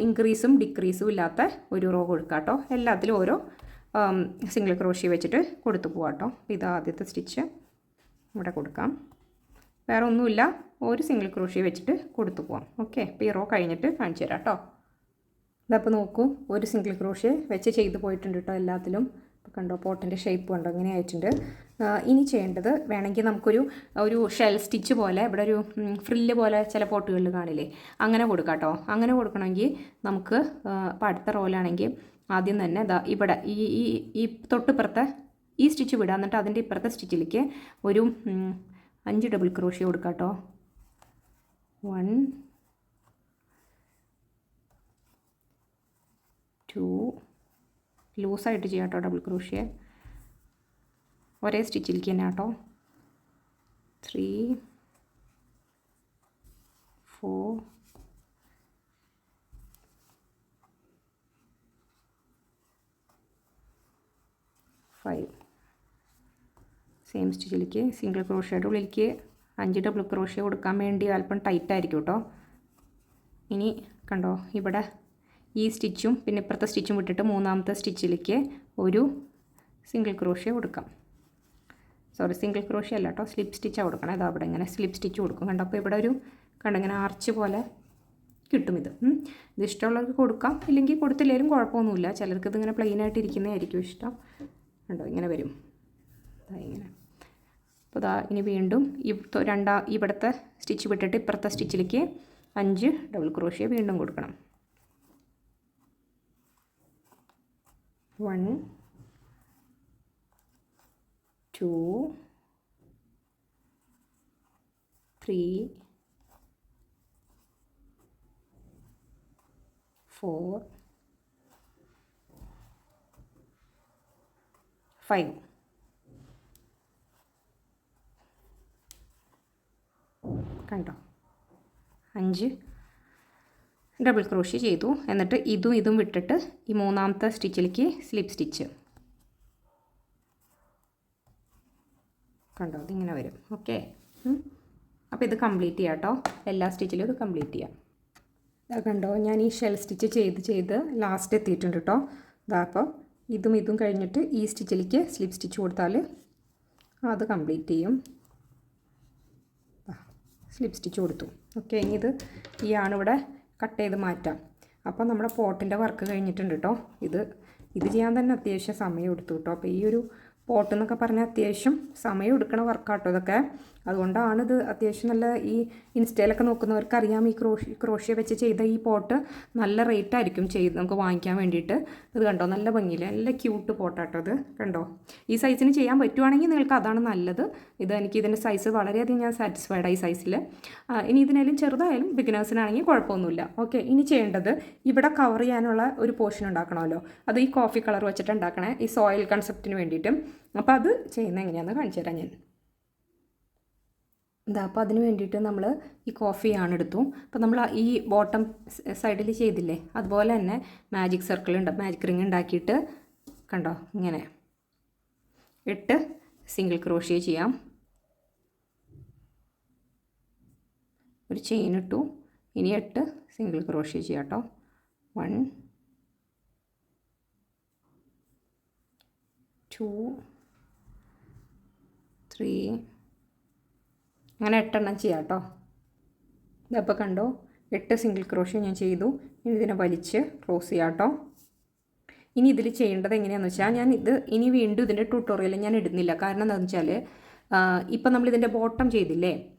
ഇൻക്രീസും ഡിക്രീസും ഇല്ലാത്ത ഒരു റോ കൊടുക്കാം കേട്ടോ. എല്ലാത്തിലും ഓരോ സിംഗിൾ ക്രോഷ്യ വെച്ചിട്ട് കൊടുത്തു പോകാം കേട്ടോ. ഇത് ആദ്യത്തെ സ്റ്റിച്ച് ഇവിടെ കൊടുക്കാം. വേറെ ഒന്നുമില്ല, ഒരു സിംഗിൾ ക്രോഷ്യ വെച്ചിട്ട് കൊടുത്തു പോകാം. ഓക്കെ, അപ്പോൾ ഈ റോ കഴിഞ്ഞിട്ട് കാണിച്ചു തരാം കേട്ടോ. ഇതപ്പോൾ നോക്കൂ, ഒരു സിംഗിൾ ക്രോഷ്യ വെച്ച് ചെയ്ത് പോയിട്ടുണ്ട് കേട്ടോ എല്ലാത്തിലും. അപ്പോൾ കണ്ടോ, പോട്ടിൻ്റെ ഷേപ്പ് കണ്ടോ ഇങ്ങനെ ആയിട്ടുണ്ട്. ഇനി ചെയ്യേണ്ടത് വേണമെങ്കിൽ നമുക്കൊരു ഷെൽ സ്റ്റിച്ച് പോലെ, ഇവിടെ ഒരു ഫ്രില്ല് പോലെ ചില പോട്ടുകളിൽ കാണില്ലേ, അങ്ങനെ കൊടുക്കാം കേട്ടോ. അങ്ങനെ കൊടുക്കണമെങ്കിൽ നമുക്ക് ഇപ്പോൾ അടുത്ത റോയിലാണെങ്കിൽ ആദ്യം തന്നെ ഇവിടെ ഈ തൊട്ടിപ്പുറത്തെ ഈ സ്റ്റിച്ച് വിടാം. എന്നിട്ട് അതിൻ്റെ ഇപ്പുറത്തെ സ്റ്റിച്ചിലേക്ക് ഒരു 5 ഡബിൾ ക്രോഷ്യ കൊടുക്കാം കേട്ടോ. 1 2 ലൂസായിട്ട് ചെയ്യാം കേട്ടോ ഡബിൾ ക്രോഷ്യ, ഒരേ സ്റ്റിച്ചിലേക്ക് തന്നെ കേട്ടോ. 3 4 5 സെയിം സ്റ്റിച്ചിലേക്ക് സിംഗിൾ ക്രോഷ്യയുടെ ഉള്ളിലേക്ക് 5 ഡബിൾ ക്രോഷ്യ കൊടുക്കാൻ വേണ്ടി അല്പം ടൈറ്റ് ആയിരിക്കും കേട്ടോ. ഇനി കണ്ടോ, ഇവിടെ ഈ സ്റ്റിച്ചും പിന്നെ ഇപ്പുറത്തെ സ്റ്റിച്ചും വിട്ടിട്ട് മൂന്നാമത്തെ സ്റ്റിച്ചിലേക്ക് ഒരു സിംഗിൾ ക്രോഷ്യ കൊടുക്കാം. സോറി, സിംഗിൾ ക്രോഷ്യ അല്ല കേട്ടോ, സ്ലിപ്പ് സ്റ്റിച്ചാണ് കൊടുക്കണം. അത് അവിടെ ഇങ്ങനെ സ്ലിപ്പ് സ്റ്റിച്ച് കൊടുക്കും. കണ്ടോ, അപ്പോൾ ഇവിടെ ഇങ്ങനെ ആർച്ച് പോലെ കിട്ടും. ഇത് ഇഷ്ടമുള്ളവർക്ക് കൊടുക്കാം, ഇല്ലെങ്കിൽ കൊടുത്തില്ലെങ്കിലും കുഴപ്പമൊന്നുമില്ല. ചിലർക്ക് ഇതിങ്ങനെ പ്ലെയിനായിട്ട് ഇരിക്കുന്നതായിരിക്കും ഇഷ്ടം. കണ്ടോ, ഇങ്ങനെ വരും ഇങ്ങനെ. അപ്പോൾ ദാ ഇനി വീണ്ടും ഇവിടുത്തെ സ്റ്റിച്ച് വിട്ടിട്ട് ഇപ്പുറത്തെ സ്റ്റിച്ചിലേക്ക് 5 ഡബിൾ ക്രോഷ്യ വീണ്ടും കൊടുക്കണം. 1 2 3 4 5. കണ്ടോ 5 ഡബിൾ ക്രോഷ്യ ചെയ്തു. എന്നിട്ട് ഇതും വിട്ടിട്ട് ഈ മൂന്നാമത്തെ സ്റ്റിച്ചിലേക്ക് സ്ലിപ്പ് സ്റ്റിച്ച്. കണ്ടോ ഇതിങ്ങനെ വരും. ഓക്കെ. അപ്പോൾ ഇത് കംപ്ലീറ്റ് ചെയ്യാം കേട്ടോ. എല്ലാ സ്റ്റിച്ചിലും ഇത് കംപ്ലീറ്റ് ചെയ്യാം. കണ്ടോ ഞാൻ ഈ ഷെൽ സ്റ്റിച്ച് ചെയ്ത് ലാസ്റ്റ് എത്തിയിട്ടുണ്ട് കേട്ടോ. ഇതാ അപ്പോൾ ഇതും കഴിഞ്ഞിട്ട് ഈ സ്റ്റിച്ചിലേക്ക് സ്ലിപ്പ് സ്റ്റിച്ച് കൊടുത്താൽ അത് കംപ്ലീറ്റ് ചെയ്യും. സ്ലിപ്പ് സ്റ്റിച്ച് കൊടുത്തു. ഓക്കെ. ഇനി ഈ ആണിവിടെ കട്ട് ചെയ്ത് മാറ്റാം. അപ്പോൾ നമ്മുടെ പോട്ടിൻ്റെ വർക്ക് കഴിഞ്ഞിട്ടുണ്ട് കേട്ടോ. ഇത് ചെയ്യാൻ തന്നെ അത്യാവശ്യം സമയം എടുത്തു കേട്ടോ. അപ്പോൾ ഈ ഒരു പോട്ട് എന്നൊക്കെ പറഞ്ഞാൽ അത്യാവശ്യം സമയം എടുക്കണ വർക്കാട്ടോ ഇതൊക്കെ. അതുകൊണ്ടാണ് ഇത് അത്യാവശ്യം നല്ല ഈ ഇൻസ്റ്റയിലൊക്കെ നോക്കുന്നവർക്ക് അറിയാം ഈ ക്രോഷ്യ വെച്ച് ചെയ്ത ഈ പോട്ട് നല്ല റേറ്റ് ആയിരിക്കും നമുക്ക് വാങ്ങിക്കാൻ വേണ്ടിയിട്ട്. ഇത് കണ്ടോ നല്ല ഭംഗിയില്ല, നല്ല ക്യൂട്ട് പോട്ടാട്ടോ ഇത്. കണ്ടോ ഈ സൈസിന് ചെയ്യാൻ പറ്റുവാണെങ്കിൽ നിങ്ങൾക്ക് അതാണ് നല്ലത്. എനിക്ക് ഇതിൻ്റെ സൈസ് വളരെയധികം ഞാൻ സാറ്റിസ്ഫൈഡ് ആയി സൈസിൽ. ഇനി ഇതിനായാലും ചെറുതായാലും ബിഗിനേഴ്സിനാണെങ്കിൽ കുഴപ്പമൊന്നുമില്ല. ഓക്കെ. ഇനി ചെയ്യേണ്ടത് ഇവിടെ കവർ ചെയ്യാനുള്ള ഒരു പോർഷൻ ഉണ്ടാക്കണമല്ലോ. അത് ഈ കോഫി കളർ വെച്ചിട്ട് ഉണ്ടാക്കണേ, ഈ സോയിൽ കൺസെപ്റ്റിന് വേണ്ടിയിട്ട്. അപ്പോൾ അത് ചെയ്യുന്നത് എങ്ങനെയാണെന്ന് കാണിച്ചു തരാം ഞാൻ. അപ്പോൾ അതിന് വേണ്ടിയിട്ട് നമ്മൾ ഈ കോഫിയാണ് എടുത്തു. അപ്പോൾ നമ്മൾ ഈ ബോട്ടം സൈഡിൽ ചെയ്തില്ലേ അതുപോലെ തന്നെ മാജിക് റിങ് ഉണ്ടാക്കിയിട്ട് കണ്ടോ ഇങ്ങനെ 8 സിംഗിൾ ക്രോഷ്യ ചെയ്യാം. ഒരു ചെയിൻ ഇട്ടു. ഇനി 8 സിംഗിൾ ക്രോഷ്യ ചെയ്യാം കേട്ടോ. 1 2 3 അങ്ങനെ 8 എണ്ണം ചെയ്യാം കേട്ടോ. ഇതപ്പോൾ കണ്ടോ 8 സിംഗിൾ ക്രോഷ്യ ഞാൻ ചെയ്തു. ഇനി ഇതിനെ വലിച്ച് ക്ലോസ് ചെയ്യാം കേട്ടോ. ഇനി ഇതിൽ ചെയ്യേണ്ടത് എങ്ങനെയാണെന്ന് വെച്ചാൽ ഇനി വീണ്ടും ഇതിൻ്റെ ട്യൂട്ടോറിയൽ ഞാൻ ഇടുന്നില്ല. കാരണം എന്താണെന്ന് വെച്ചാൽ ഇപ്പം നമ്മളിതിൻ്റെ ബോട്ടം ചെയ്തില്ലേ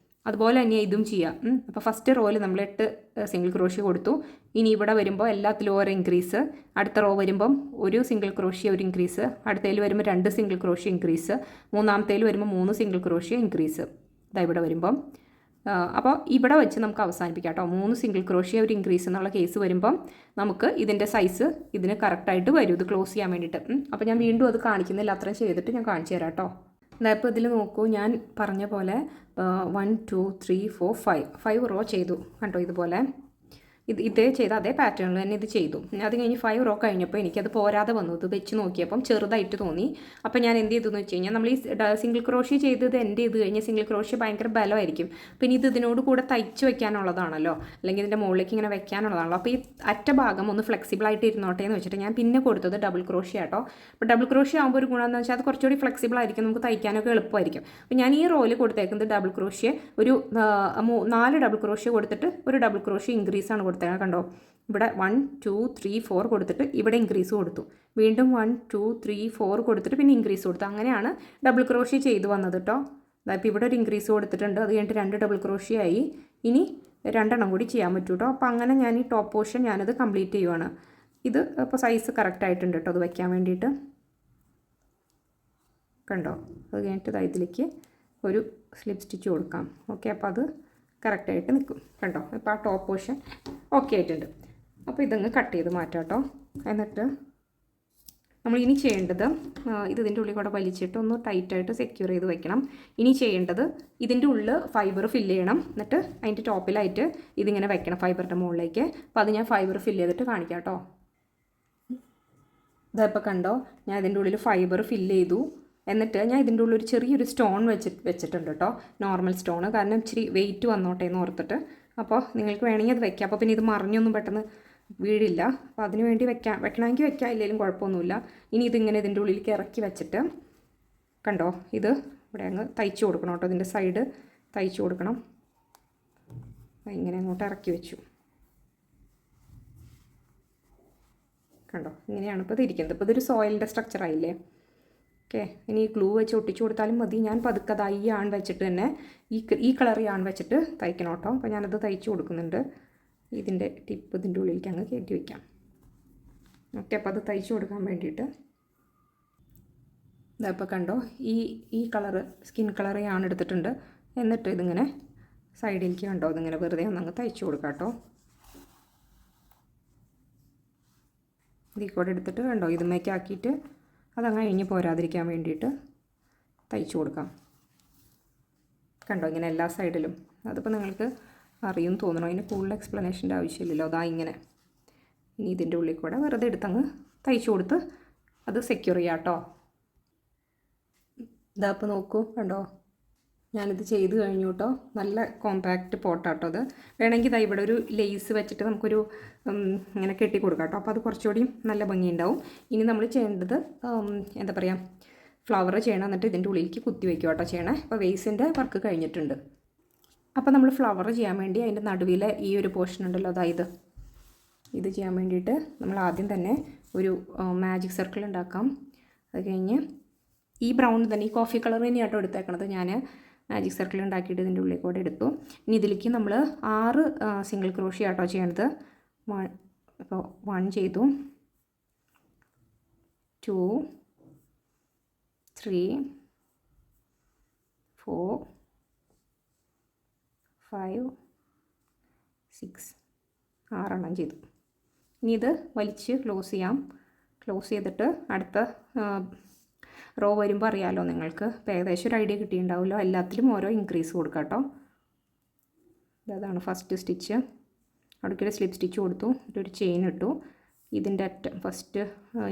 അതുപോലെ തന്നെ ഇതും ചെയ്യാം. അപ്പോൾ ഫസ്റ്റ് റോയിൽ നമ്മൾ 8 സിംഗിൾ ക്രോഷ്യ കൊടുത്തു. ഇനി ഇവിടെ വരുമ്പോൾ എല്ലാത്തിലും ഓരോ ഇൻക്രീസ്. അടുത്ത റോ വരുമ്പം ഒരു സിംഗിൾ ക്രോഷ്യ ഒരു ഇൻക്രീസ്. അടുത്തതിൽ വരുമ്പോൾ 2 സിംഗിൾ ക്രോഷ്യ ഇൻക്രീസ്. മൂന്നാമത്തേൽ വരുമ്പോൾ 3 സിംഗിൾ ക്രോഷ്യ ഇൻക്രീസ്. ഇവിടെ വരുമ്പം അപ്പോൾ ഇവിടെ വെച്ച് നമുക്ക് അവസാനിപ്പിക്കാം കേട്ടോ. 3 സിംഗിൾ ക്രോഷ്യ ഒരു ഇൻക്രീസ് എന്നുള്ള കേസ് വരുമ്പം നമുക്ക് ഇതിൻ്റെ സൈസ് ഇതിന് കറക്റ്റായിട്ട് വരും ഇത് ക്ലോസ് ചെയ്യാൻ വേണ്ടിയിട്ട്. അപ്പോൾ ഞാൻ വീണ്ടും അത് കാണിക്കുന്നില്ല, അത്രയും ചെയ്തിട്ട് ഞാൻ കാണിച്ചു തരാം കേട്ടോ. ഇപ്പോൾ ഇതിൽ നോക്കൂ, ഞാൻ പറഞ്ഞ പോലെ 1 2 3 4 5 റോ ചെയ്തു കണ്ടോ. ഇതുപോലെ ഇതേ ചെയ്ത അതേ പാറ്റേണിൽ തന്നെ ഇത് ചെയ്തു. അത് കഴിഞ്ഞ് 5 റോ കഴിഞ്ഞപ്പോൾ എനിക്കത് പോരാതെ വന്നു. ഇത് വെച്ച് നോക്കിയപ്പം ചെറുതായിട്ട് തോന്നി. അപ്പോൾ ഞാൻ എന്ത് ചെയ്തു എന്ന് വെച്ച് കഴിഞ്ഞാൽ നമ്മൾ ഈ സിംഗിൾ ക്രോഷ്യ ചെയ്തത് എൻ്റെ ചെയ്ത് കഴിഞ്ഞ് സിംഗിൾ ക്രോഷ്യ ഭയങ്കര ബലമായിരിക്കും. പിന്നെ ഇതിനോട് കൂടെ തയ്ച്ച് വെക്കാനുള്ളതാണല്ലോ, അല്ലെങ്കിൽ ഇതിൻ്റെ മുകളിലേക്ക് ഇങ്ങനെ വെക്കാനുള്ളതാണല്ലോ. അപ്പോൾ ഈ അറ്റ ഭാഗം ഒന്ന് ഫ്ലെക്സിബിൾ ആയിട്ട് ഇരുന്നോട്ടെ എന്ന് വെച്ചിട്ട് ഞാൻ പിന്നെ കൊടുത്തത് ഡബിൾ ക്രോഷ്യ കേട്ടോ. അപ്പോൾ ഡബിൾ ക്രോഷ്യ ആകുമ്പോൾ ഒരു ഗുണമെന്ന് വെച്ചാൽ അത് കുറച്ചുകൂടി ഫ്ലെക്സിബിൾ ആയിരിക്കും, നമുക്ക് തയ്ക്കാനൊക്കെ എളുപ്പമായിരിക്കും. അപ്പോൾ ഞാൻ ഈ റോയിൽ കൊടുത്തേക്കുന്നത് ഡബിൾ ക്രോഷ്യ ഒരു 4 ഡബിൾ ക്രോഷ്യ കൊടുത്തിട്ട് ഒരു ഡബിൾ ക്രോഷ്യ ഇൻക്രീസ് ആണ് കൊടുത്തത്. കണ്ടോ ഇവിടെ 1 2 3 4 കൊടുത്തിട്ട് ഇവിടെ ഇൻക്രീസ് കൊടുത്തു. വീണ്ടും 1 2 3 4 കൊടുത്തിട്ട് പിന്നെ ഇൻക്രീസ് കൊടുത്തു. അങ്ങനെയാണ് ഡബിൾ ക്രോഷ്യ ചെയ്തു വന്നത് കേട്ടോ. അപ്പോൾ ഇവിടെ ഒരു ഇൻക്രീസ് കൊടുത്തിട്ടുണ്ട്. അത് കഴിഞ്ഞിട്ട് 2 ഡബിൾ ക്രോഷ്യ ആയി. ഇനി 2 എണ്ണം കൂടി ചെയ്യാൻ പറ്റൂ കേട്ടോ. അപ്പോൾ അങ്ങനെ ഞാൻ ഈ ടോപ്പ് പോർഷൻ ഞാനത് കംപ്ലീറ്റ് ചെയ്യുവാണ്. ഇത് അപ്പോൾ സൈസ് കറക്റ്റ് ആയിട്ടുണ്ട് കേട്ടോ അത് വയ്ക്കാൻ വേണ്ടിയിട്ട്. കണ്ടോ അത് കഴിഞ്ഞിട്ട് ഇതിലേക്ക് ഒരു സ്ലിപ്പ് സ്റ്റിച്ച് കൊടുക്കാം. ഓക്കെ. അപ്പോൾ അത് കറക്റ്റായിട്ട് നിൽക്കും. കണ്ടോ ഇപ്പോൾ ആ ടോപ്പ് പോർഷൻ ഓക്കെ ആയിട്ടുണ്ട്. അപ്പോൾ ഇതങ്ങ് കട്ട് ചെയ്ത് മാറ്റാം കേട്ടോ. എന്നിട്ട് നമ്മൾ ഇനി ചെയ്യേണ്ടത് ഇതിൻ്റെ ഉള്ളിൽ കൂടെ വലിച്ചിട്ട് ഒന്ന് ടൈറ്റായിട്ട് സെക്യൂർ ചെയ്ത് വെക്കണം. ഇനി ചെയ്യേണ്ടത് ഇതിൻ്റെ ഉള്ളിൽ ഫൈബർ ഫില്ല് ചെയ്യണം. എന്നിട്ട് അതിൻ്റെ ടോപ്പിലായിട്ട് ഇതിങ്ങനെ വെക്കണം ഫൈബറിൻ്റെ മുകളിലേക്ക്. അപ്പോൾ അത് ഞാൻ ഫൈബർ ഫില്ല് ചെയ്തിട്ട് കാണിക്കാം കേട്ടോ. ഇതപ്പോൾ കണ്ടോ ഞാൻ ഇതിൻ്റെ ഉള്ളിൽ ഫൈബർ ഫില്ല് ചെയ്തു. എന്നിട്ട് ഞാൻ ഇതിൻ്റെ ഉള്ളിൽ ഒരു ചെറിയൊരു സ്റ്റോൺ വെച്ചിട്ടുണ്ട് കേട്ടോ, നോർമൽ സ്റ്റോൺ. കാരണം ഇച്ചിരി വെയിറ്റ് വന്നോട്ടെ എന്ന് ഓർത്തിട്ട്. അപ്പോൾ നിങ്ങൾക്ക് വേണമെങ്കിൽ അത് വെക്കാം. അപ്പോൾ പിന്നെ ഇത് മറിഞ്ഞൊന്നും പെട്ടെന്ന് വീഴില്ല. അപ്പോൾ അതിന് വേണ്ടി വെക്കണമെങ്കിൽ വെക്കാം, ഇല്ലെങ്കിലും കുഴപ്പമൊന്നുമില്ല. ഇനി ഇതിങ്ങനെ ഇതിൻ്റെ ഉള്ളിലേക്ക് ഇറക്കി വെച്ചിട്ട് കണ്ടോ ഇത് ഇവിടെ അങ്ങ് തയ്ച്ച് കൊടുക്കണം കേട്ടോ. ഇതിൻ്റെ സൈഡ് തയ്ച്ച് കൊടുക്കണം. ഇങ്ങനെ അങ്ങോട്ട് ഇറക്കി വെച്ചു. കണ്ടോ ഇങ്ങനെയാണ് ഇപ്പോൾ ഇതിരിക്കുന്നത്. ഇപ്പോൾ ഇതൊരു സോയിലിൻ്റെ സ്ട്രക്ചറായില്ലേ. ഓക്കെ, ഇനി ഗ്ലൂ വെച്ച് ഒട്ടിച്ചു കൊടുത്താലും മതി. ഞാൻ പതുക്കെ ഈ ആൺ വെച്ചിട്ട് തന്നെ ഈ കളർ ആൺ വെച്ചിട്ട് തയ്ക്കണം കേട്ടോ. അപ്പോൾ ഞാനത് തയ്ച്ചു കൊടുക്കുന്നുണ്ട്. ഇതിൻ്റെ ടിപ്പ് ഇതിൻ്റെ ഉള്ളിലേക്ക് അങ്ങ് കയറ്റി വയ്ക്കാം. ഓക്കെ, അപ്പോൾ അത് തയ്ച്ചു കൊടുക്കാൻ വേണ്ടിയിട്ട് ഇതപ്പോൾ കണ്ടോ, ഈ കളറ് സ്കിൻ കളർ ഞാൻ എടുത്തിട്ടുണ്ട്. എന്നിട്ട് ഇതിങ്ങനെ സൈഡിലേക്ക് കണ്ടോ, ഇതിങ്ങനെ വെറുതെ ഒന്നങ്ങ് തയ്ച്ചു കൊടുക്കാം കേട്ടോ. ഇതിൽ കൂടെ എടുത്തിട്ട് കണ്ടോ, ഇതുമേക്ക് ആക്കിയിട്ട് അതങ്ങ് അഴിഞ്ഞ് പോരാതിരിക്കാൻ വേണ്ടിയിട്ട് തയ്ച്ചു കൊടുക്കാം. കണ്ടോ, ഇങ്ങനെ എല്ലാ സൈഡിലും. അതിപ്പോൾ നിങ്ങൾക്ക് അറിയും തോന്നണം, അതിന് കൂടുതൽ എക്സ്പ്ലനേഷൻ്റെ ആവശ്യമില്ലല്ലോ. അതാ ഇങ്ങനെ. ഇനി ഇതിൻ്റെ ഉള്ളിൽ കൂടെ വെറുതെ എടുത്തങ്ങ് തയ്ച്ചു കൊടുത്ത് അത് സെക്യൂർ ചെയ്യാം കേട്ടോ. ഇതാ ഇപ്പോൾ നോക്കൂ, കണ്ടോ, ഞാനിത് ചെയ്ത് കഴിഞ്ഞു കേട്ടോ. നല്ല കോമ്പാക്റ്റ് പോട്ടാട്ടോ അത്. വേണമെങ്കിൽ ഇതാ ഇവിടെ ഒരു ലേസ് വെച്ചിട്ട് നമുക്കൊരു ഇങ്ങനെ കെട്ടി കൊടുക്കാം കേട്ടോ. അപ്പോൾ അത് കുറച്ചുകൂടിയും നല്ല ഭംഗിയുണ്ടാവും. ഇനി നമ്മൾ ചെയ്യേണ്ടത് എന്താ പറയുക, ഫ്ലവർ ചെയ്യണം. എന്നിട്ട് ഇതിൻ്റെ ഉള്ളിലേക്ക് കുത്തി വയ്ക്കുക കേട്ടോ ചെയ്യണേ. അപ്പോൾ വേസിൻ്റെ വർക്ക് കഴിഞ്ഞിട്ടുണ്ട്. അപ്പോൾ നമ്മൾ ഫ്ലവർ ചെയ്യാൻ വേണ്ടി അതിൻ്റെ നടുവിലെ ഈ ഒരു പോർഷൻ ഉണ്ടല്ലോ, അതായത് ഇത് ചെയ്യാൻ വേണ്ടിയിട്ട് നമ്മൾ ആദ്യം തന്നെ ഒരു മാജിക് സർക്കിൾ ഉണ്ടാക്കാം. അത് കഴിഞ്ഞ് ഈ ബ്രൗൺ തന്നെ, ഈ കോഫി കളർ തന്നെയാട്ടോ എടുത്തേക്കണത്. ഞാൻ മാജിക് സർക്കിൾ ഉണ്ടാക്കിയിട്ട് ഇതിൻ്റെ ഉള്ളിൽ കൂടെ എടുത്തു. ഇനി ഇതിലേക്ക് നമ്മൾ 6 സിംഗിൾ ക്രോഷ്യ ആട്ടോ ചെയ്യണത്. അപ്പോൾ 1 ചെയ്തു, 2, 3, 4, 5, 6, 6 ചെയ്തു. ഇനി ഇത് വലിച്ച് ക്ലോസ് ചെയ്യാം. ക്ലോസ് ചെയ്തിട്ട് അടുത്ത റോ വരുമ്പോൾ അറിയാമല്ലോ നിങ്ങൾക്ക്. ഇപ്പോൾ ഏകദേശം ഒരു ഐഡിയ കിട്ടിയിട്ടുണ്ടാവുമല്ലോ. എല്ലാത്തിലും ഓരോ ഇൻക്രീസ് കൊടുക്കാം കേട്ടോ. അതാണ് ഫസ്റ്റ് സ്റ്റിച്ച്. അവിടേക്കൊരു സ്ലിപ്പ് സ്റ്റിച്ച് കൊടുത്തു, ഒരു ചെയിൻ ഇട്ടു. ഇതിൻ്റെ അറ്റം ഫസ്റ്റ്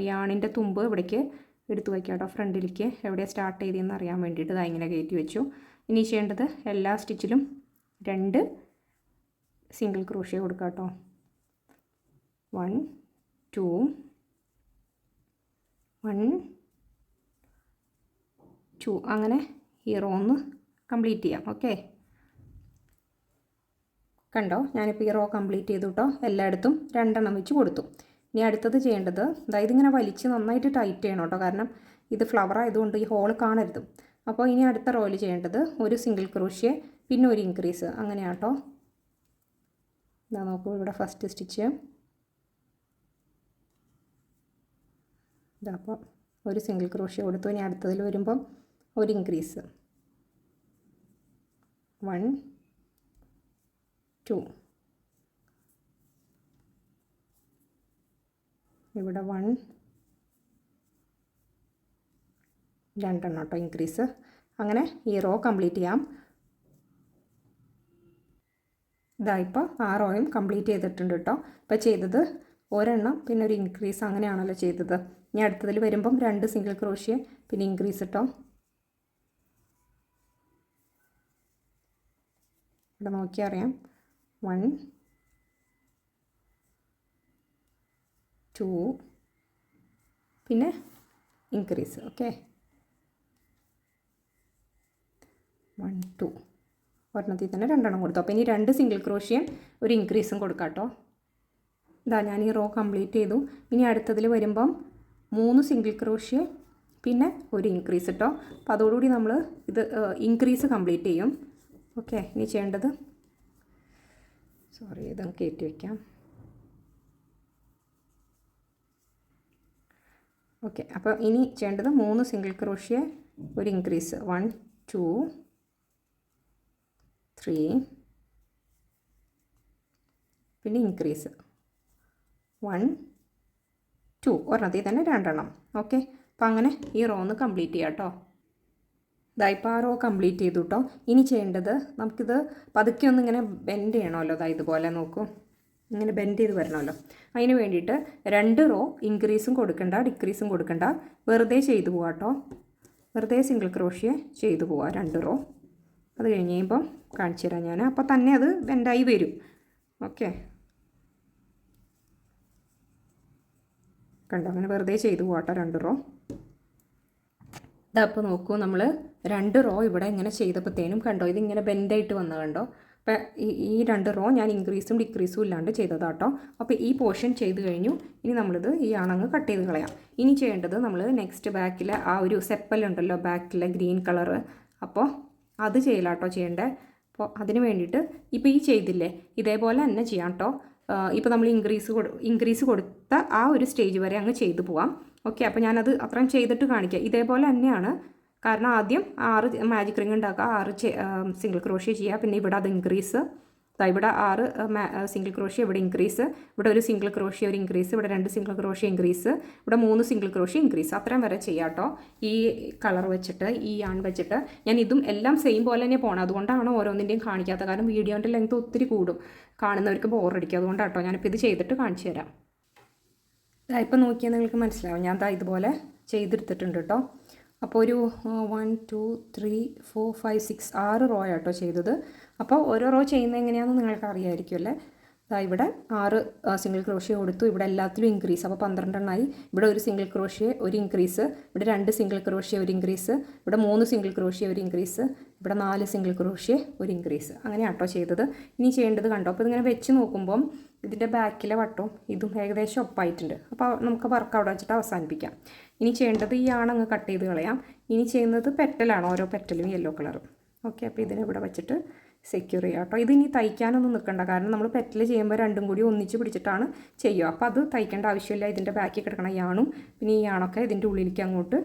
യാണിൻ്റെ തുമ്പ് ഇവിടേക്ക് എടുത്തു വയ്ക്കാം കേട്ടോ, ഫ്രണ്ടിലേക്ക് എവിടെയാണ് സ്റ്റാർട്ട് ചെയ്തതെന്ന് അറിയാൻ വേണ്ടിയിട്ട് ഇതാ ഇങ്ങനെ കയറ്റി വെച്ചു. ഇനി ചെയ്യേണ്ടത് എല്ലാ സ്റ്റിച്ചിലും 2 സിംഗിൾ ക്രോഷ്യ കൊടുക്കാം കേട്ടോ. 1, 2, 1, 2 അങ്ങനെ ഈ റോ ഒന്ന് കംപ്ലീറ്റ് ചെയ്യാം. ഓക്കെ, കണ്ടോ, ഞാനിപ്പോൾ ഈ റോ കംപ്ലീറ്റ് ചെയ്തു കേട്ടോ. എല്ലായിടത്തും 2 എണ്ണം വെച്ച് കൊടുത്തു. ഇനി അടുത്തത് ചെയ്യേണ്ടത്, അതായത് ഇങ്ങനെ വലിച്ച് നന്നായിട്ട് ടൈറ്റ് ചെയ്യണം കേട്ടോ, കാരണം ഇത് ഫ്ലവർ ആയതുകൊണ്ട് ഈ ഹോൾ കാണരുത്. അപ്പോൾ ഇനി അടുത്ത റോയിൽ ചെയ്യേണ്ടത് ഒരു സിംഗിൾ ക്രോഷ്യ പിന്നെ ഒരു ഇൻക്രീസ്, അങ്ങനെയാണ് കേട്ടോ. ഇതാ നോക്കൂ, ഇവിടെ ഫസ്റ്റ് സ്റ്റിച്ച് ഇതാ. അപ്പോൾ ഒരു സിംഗിൾ ക്രോഷ്യ കൊടുത്തു. ഇനി അടുത്തതിൽ വരുമ്പം ഒരു ഇൻക്രീസ്, 1, 2, ഇവിടെ 1, 2 എണ്ണം കേട്ടോ ഇൻക്രീസ്. അങ്ങനെ ഈ റോ കംപ്ലീറ്റ് ചെയ്യാം. ഇതാ ഇപ്പോൾ ആ റോയും കംപ്ലീറ്റ് ചെയ്തിട്ടുണ്ട് കേട്ടോ. ഇപ്പോൾ ചെയ്തത് ഒരെണ്ണം പിന്നെ ഒരു ഇൻക്രീസ്, അങ്ങനെയാണല്ലോ ചെയ്തത്. ഇനി അടുത്തതിൽ വരുമ്പം 2 സിംഗിൾ ക്രോഷ്യ പിന്നെ ഇൻക്രീസ് കേട്ടോ. ഇവിടെ നോക്കിയാൽ അറിയാം, 1, 2 പിന്നെ ഇൻക്രീസ്. ഓക്കെ, 1, 2 ഒരെണ്ണത്തിൽ തന്നെ 2 എണ്ണം കൊടുത്തു. അപ്പോൾ ഇനി 2 സിംഗിൾ ക്രോഷ്യയും ഒരു ഇൻക്രീസും കൊടുക്കാം കേട്ടോ. ഇതാ ഞാൻ ഈ റോ കംപ്ലീറ്റ് ചെയ്തു. ഇനി അടുത്തതിൽ വരുമ്പം 3 സിംഗിൾ ക്രോഷ്യ പിന്നെ ഒരു ഇൻക്രീസ് കേട്ടോ. അപ്പോൾ അതോടുകൂടി നമ്മൾ ഇത് ഇൻക്രീസ് കംപ്ലീറ്റ് ചെയ്യും. ഓക്കെ, ഇനി ചെയ്യേണ്ടത്, സോറി ഇതൊന്ന് കയറ്റി വയ്ക്കാം. ഓക്കെ, അപ്പോൾ ഇനി ചെയ്യേണ്ടത് 3 സിംഗിൾ ക്രോഷ്യ ഒരു ഇൻക്രീസ്, 1, 2, 3 പിന്നെ ഇൻക്രീസ്, 1, 2 ഒരെണ്ണത്തിൽ തന്നെ 2 എണ്ണം. ഓക്കെ, അപ്പോൾ അങ്ങനെ ഈ റോ ഒന്ന് കംപ്ലീറ്റ് ചെയ്യാം കേട്ടോ. ഇപ്പോൾ ആ റോ കംപ്ലീറ്റ് ചെയ്തു കേട്ടോ. ഇനി ചെയ്യേണ്ടത്, നമുക്കിത് പതുക്കെ ഒന്ന് ഇങ്ങനെ ബെൻഡ് ചെയ്യണമല്ലോ. ഇതുപോലെ നോക്കൂ, ഇങ്ങനെ ബെൻഡ് ചെയ്ത് വരണമല്ലോ. അതിന് വേണ്ടിയിട്ട് 2 റോ ഇൻക്രീസും കൊടുക്കണ്ട ഡിക്രീസും കൊടുക്കണ്ട, വെറുതെ ചെയ്തു പോവാം കേട്ടോ. വെറുതെ സിംഗിൾ ക്രോഷ്യ ചെയ്തു പോവാം 2 റോ. അത് കഴിഞ്ഞ് കഴിയുമ്പം കാണിച്ചു തരാം ഞാൻ. അപ്പോൾ തന്നെ അത് ബെൻഡായി വരും. ഓക്കെ, കണ്ടോ, അങ്ങനെ വെറുതെ ചെയ്തു പോവാട്ടോ 2 റോ. ഇതപ്പോൾ നോക്കൂ, നമ്മൾ 2 റോ ഇവിടെ ഇങ്ങനെ ചെയ്തപ്പോഴത്തേനും കണ്ടോ, ഇതിങ്ങനെ ബെൻഡായിട്ട് വന്നത് കണ്ടോ. അപ്പോൾ ഈ 2 റോ ഞാൻ ഇൻക്രീസും ഡിക്രീസും ഇല്ലാണ്ട് ചെയ്തതാട്ടോ. അപ്പോൾ ഈ പോർഷൻ ചെയ്ത് കഴിഞ്ഞു. ഇനി നമ്മളിത് ഈ ആണങ്ങ് കട്ട് ചെയ്ത് കളയാം. ഇനി ചെയ്യേണ്ടത് നമ്മൾ നെക്സ്റ്റ് ബാക്കിലെ ആ ഒരു സെപ്പലുണ്ടല്ലോ ബാക്കിലെ ഗ്രീൻ കളറ്, അപ്പോൾ അത് ചെയ്യലാട്ടോ ചെയ്യേണ്ടത്. അപ്പോൾ അതിന് വേണ്ടിയിട്ട് ഇപ്പോൾ ഈ ചെയ്തില്ലേ ഇതേപോലെ തന്നെ ചെയ്യാം കേട്ടോ. ഇപ്പോൾ നമ്മൾ ഇൻക്രീസ് കൊടുത്ത ആ ഒരു സ്റ്റേജ് വരെ അങ്ങ് ചെയ്തു പോവാം. ഓക്കെ, അപ്പോൾ ഞാനത് അത്രയും ചെയ്തിട്ട് കാണിക്കാം. ഇതേപോലെ തന്നെയാണ്. കാരണം ആദ്യം 6 മാജിക് റിംഗ് ഉണ്ടാക്കുക, 6 സിംഗിൾ ക്രോഷ്യ ചെയ്യുക, പിന്നെ ഇവിടെ അത് ഇൻക്രീസ്, ഇവിടെ 6 സിംഗിൾ ക്രോഷ്യ, ഇവിടെ ഇൻക്രീസ്, ഇവിടെ ഒരു സിംഗിൾ ക്രോഷ്യ ഒരു ഇൻക്രീസ്, ഇവിടെ 2 സിംഗിൾ ക്രോഷ്യ ഇൻക്രീസ്, ഇവിടെ 3 സിംഗിൾ ക്രോഷ്യ ഇൻക്രീസ്. അത്രയും വരെ ചെയ്യാം കേട്ടോ. ഈ കളർ വെച്ചിട്ട് ഈ ആൺ വെച്ചിട്ട് ഞാൻ ഇതും എല്ലാം സെയിം പോലെ തന്നെ പോകണം. അതുകൊണ്ടാണ് ഓരോന്നിൻ്റെയും കാണിക്കാത്തത്. കാരണം വീഡിയോൻ്റെ ലെങ്ത് ഒത്തിരി കൂടും, കാണുന്നവർക്ക് ബോറടിക്കും. അതുകൊണ്ടാണ് കേട്ടോ ഞാനിപ്പോൾ ഇത് ചെയ്തിട്ട് കാണിച്ചു തരാം. ഇപ്പം നോക്കിയാൽ നിങ്ങൾക്ക് മനസ്സിലാവും. ഞാൻ ഇതുപോലെ ചെയ്തെടുത്തിട്ടുണ്ട് കേട്ടോ. അപ്പോൾ ഒരു 1 2 3 4 5 6 6 റോ ആട്ടോ ചെയ്തത്. അപ്പോൾ ഓരോ റോ ചെയ്യുന്നത് എങ്ങനെയാണെന്ന് നിങ്ങൾക്ക് അറിയാമായിരിക്കും അല്ലേ. ഇവിടെ 6 സിംഗിൾ ക്രോഷ്യ കൊടുത്തു, ഇവിടെ എല്ലാത്തിലും ഇൻക്രീസ്, അപ്പോൾ 12 എണ്ണമായി. ഇവിടെ ഒരു സിംഗിൾ ക്രോഷ്യ ഒരു ഇൻക്രീസ്, ഇവിടെ 2 സിംഗിൾ ക്രോഷ്യ ഒരു ഇൻക്രീസ്, ഇവിടെ 3 സിംഗിൾ ക്രോഷ്യ ഒരു ഇൻക്രീസ്, ഇവിടെ 4 സിംഗിൾ ക്രോഷ്യ ഒരു ഇൻക്രീസ്. അങ്ങനെ ആട്ടോ ചെയ്തത്. ഇനി ചെയ്യേണ്ടത് കണ്ടോ. അപ്പോൾ ഇതിങ്ങനെ വെച്ച് നോക്കുമ്പം ഇതിൻ്റെ ബാക്കിലെ വട്ടവും ഇതും ഏകദേശം ഒപ്പായിട്ടുണ്ട്. അപ്പോൾ നമുക്ക് വർക്ക് അവിടെ വെച്ചിട്ട് അവസാനിപ്പിക്കാം. ഇനി ചെയ്യേണ്ടത് ഈ ആണങ്ങ് കട്ട് ചെയ്ത് കളയാം. ഇനി ചെയ്യുന്നത് പെറ്റലാണ്, ഓരോ പെറ്റലും യെല്ലോ കളറും. ഓക്കെ, അപ്പോൾ ഇതിനെ ഇവിടെ വെച്ചിട്ട് സെക്യൂർ ചെയ്യാം കേട്ടോ. ഇതിനി തയ്ക്കാനൊന്നും നിൽക്കണ്ട, കാരണം നമ്മൾ പെറ്റൽ ചെയ്യുമ്പോൾ രണ്ടും കൂടി ഒന്നിച്ച് പിടിച്ചിട്ടാണ് ചെയ്യുക. അപ്പോൾ അത് തയ്ക്കേണ്ട ആവശ്യമില്ല. ഇതിൻ്റെ ബാക്കിൽ കിടക്കണ ഈ ആണും പിന്നെ ഈ ആണൊക്കെ ഇതിൻ്റെ ഉള്ളിലേക്ക് അങ്ങോട്ട്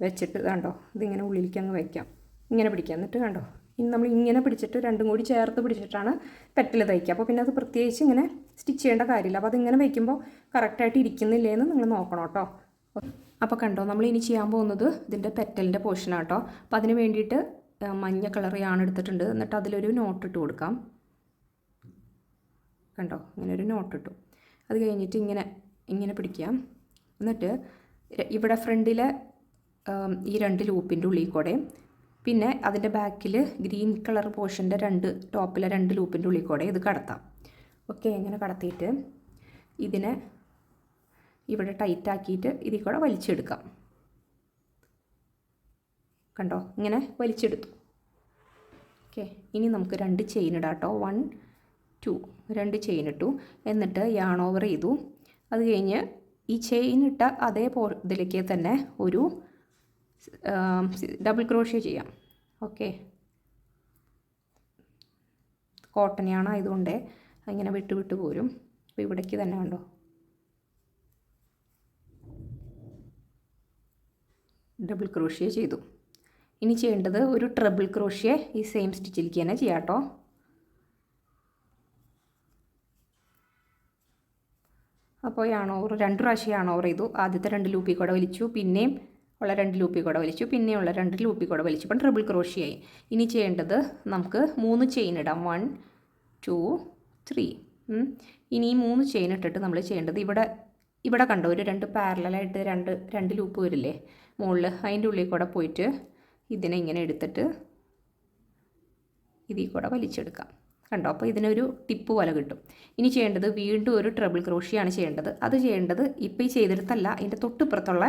വെച്ചിട്ട് കണ്ടോ, ഇതിങ്ങനെ ഉള്ളിലേക്ക് അങ്ങ് വയ്ക്കാം, ഇങ്ങനെ പിടിക്കാം. എന്നിട്ട് കണ്ടോ, ഇനി നമ്മൾ ഇങ്ങനെ പിടിച്ചിട്ട് രണ്ടും കൂടി ചേർത്ത് പിടിച്ചിട്ടാണ് പെറ്റൽ തയ്ക്കുക. അപ്പോൾ പിന്നെ അത് പ്രത്യേകിച്ച് ഇങ്ങനെ സ്റ്റിച്ച് ചെയ്യേണ്ട കാര്യമില്ല. അപ്പോൾ അതിങ്ങനെ വയ്ക്കുമ്പോൾ കറക്റ്റായിട്ട് ഇരിക്കുന്നില്ലേ എന്ന് നിങ്ങൾ നോക്കണം കേട്ടോ. അപ്പോൾ കണ്ടോ, നമ്മൾ ഇനി ചെയ്യാൻ പോകുന്നത് ഇതിൻ്റെ പെറ്റലിൻ്റെ പോർഷനാണ് കേട്ടോ. അപ്പോൾ അതിന് വേണ്ടിയിട്ട് മഞ്ഞ കളർ യാണ് എടുത്തിട്ടുണ്ട്. എന്നിട്ട് അതിലൊരു നോട്ട് ഇട്ട് കൊടുക്കാം. കണ്ടോ, ഇങ്ങനെ ഒരു നോട്ട് ഇട്ടു. അത് കഴിഞ്ഞിട്ട് ഇങ്ങനെ പിടിക്കാം. എന്നിട്ട് ഇവിടെ ഫ്രണ്ടിലെ ഈ 2 ലൂപ്പിൻ്റെ ഉള്ളിൽ കൂടെ, പിന്നെ അതിൻ്റെ ബാക്കിൽ ഗ്രീൻ കളർ പോർഷൻ്റെ ടോപ്പിലെ 2 ലൂപ്പിൻ്റെ ഉള്ളിൽ കൂടെ ഇത് കടത്താം. ഓക്കെ, ഇങ്ങനെ കടത്തിയിട്ട് ഇതിനെ ഇവിടെ ടൈറ്റാക്കിയിട്ട് ഇതിൽ കൂടെ വലിച്ചെടുക്കാം. കണ്ടോ, ഇങ്ങനെ വലിച്ചെടുത്തു. ഓക്കെ, ഇനി നമുക്ക് 2 ചെയിൻ ഇടാം കേട്ടോ. 1 2 2 ചെയിൻ ഇട്ടു. എന്നിട്ട് യാൺ ഓവർ ചെയ്തു. അത് കഴിഞ്ഞ് ഈ ചെയിൻ ഇട്ട അതേ ഇതിലേക്ക് തന്നെ ഒരു ഡബിൾ ക്രോഷ്യ ചെയ്യാം. ഓക്കെ, കോട്ടൺ യാണ് ആയതുകൊണ്ട് അങ്ങനെ വിട്ട് പോരും. അപ്പോൾ ഇവിടേക്ക് തന്നെ കണ്ടോ, ഡബിൾ ക്രോഷ്യ ചെയ്തു. ഇനി ചെയ്യേണ്ടത് ഒരു ട്രിപ്പിൾ ക്രോഷ്യ ഈ സെയിം സ്റ്റിച്ചിലേക്ക് തന്നെ ചെയ്യാം കേട്ടോ. അപ്പോൾ യാണ് ഓവർ 2 പ്രാവശ്യം യാണ് ഓവർ ചെയ്തു. ആദ്യത്തെ 2 ലൂപ്പിൽ കൂടെ വലിച്ചു, പിന്നെയും ഉള്ള 2 ലൂപ്പിൽ കൂടെ വലിച്ചു, പിന്നെയുള്ള 2 ലൂപ്പിൽ കൂടെ വലിച്ചു. ഇപ്പം ട്രിപ്പിൾ ക്രോഷ്യ ആയി. ഇനി ചെയ്യേണ്ടത് നമുക്ക് 3 ചെയിൻ ഇടാം. 1 2 3. ഇനി ഈ 3 ചെയിൻ ഇട്ടിട്ട് നമ്മൾ ചെയ്യേണ്ടത് ഇവിടെ കണ്ടോ, ഒരു 2 പാരലായിട്ട് 2 ലൂപ്പ് വരില്ലേ മുകളിൽ, അതിൻ്റെ ഉള്ളിൽ കൂടെ പോയിട്ട് ഇതിനെ ഇങ്ങനെ എടുത്തിട്ട് ഇതിൽ കൂടെ വലിച്ചെടുക്കാം. കണ്ടോ, അപ്പോൾ ഇതിനൊരു ടിപ്പ് പോലെ കിട്ടും. ഇനി ചെയ്യേണ്ടത് വീണ്ടും ഒരു ട്രിപ്പിൾ ക്രോഷ്യാണ് ചെയ്യേണ്ടത്. അത് ചെയ്യേണ്ടത് ഇപ്പോൾ ഈ ചെയ്തെടുത്തല്ല, അതിൻ്റെ തൊട്ടിപ്പുറത്തുള്ള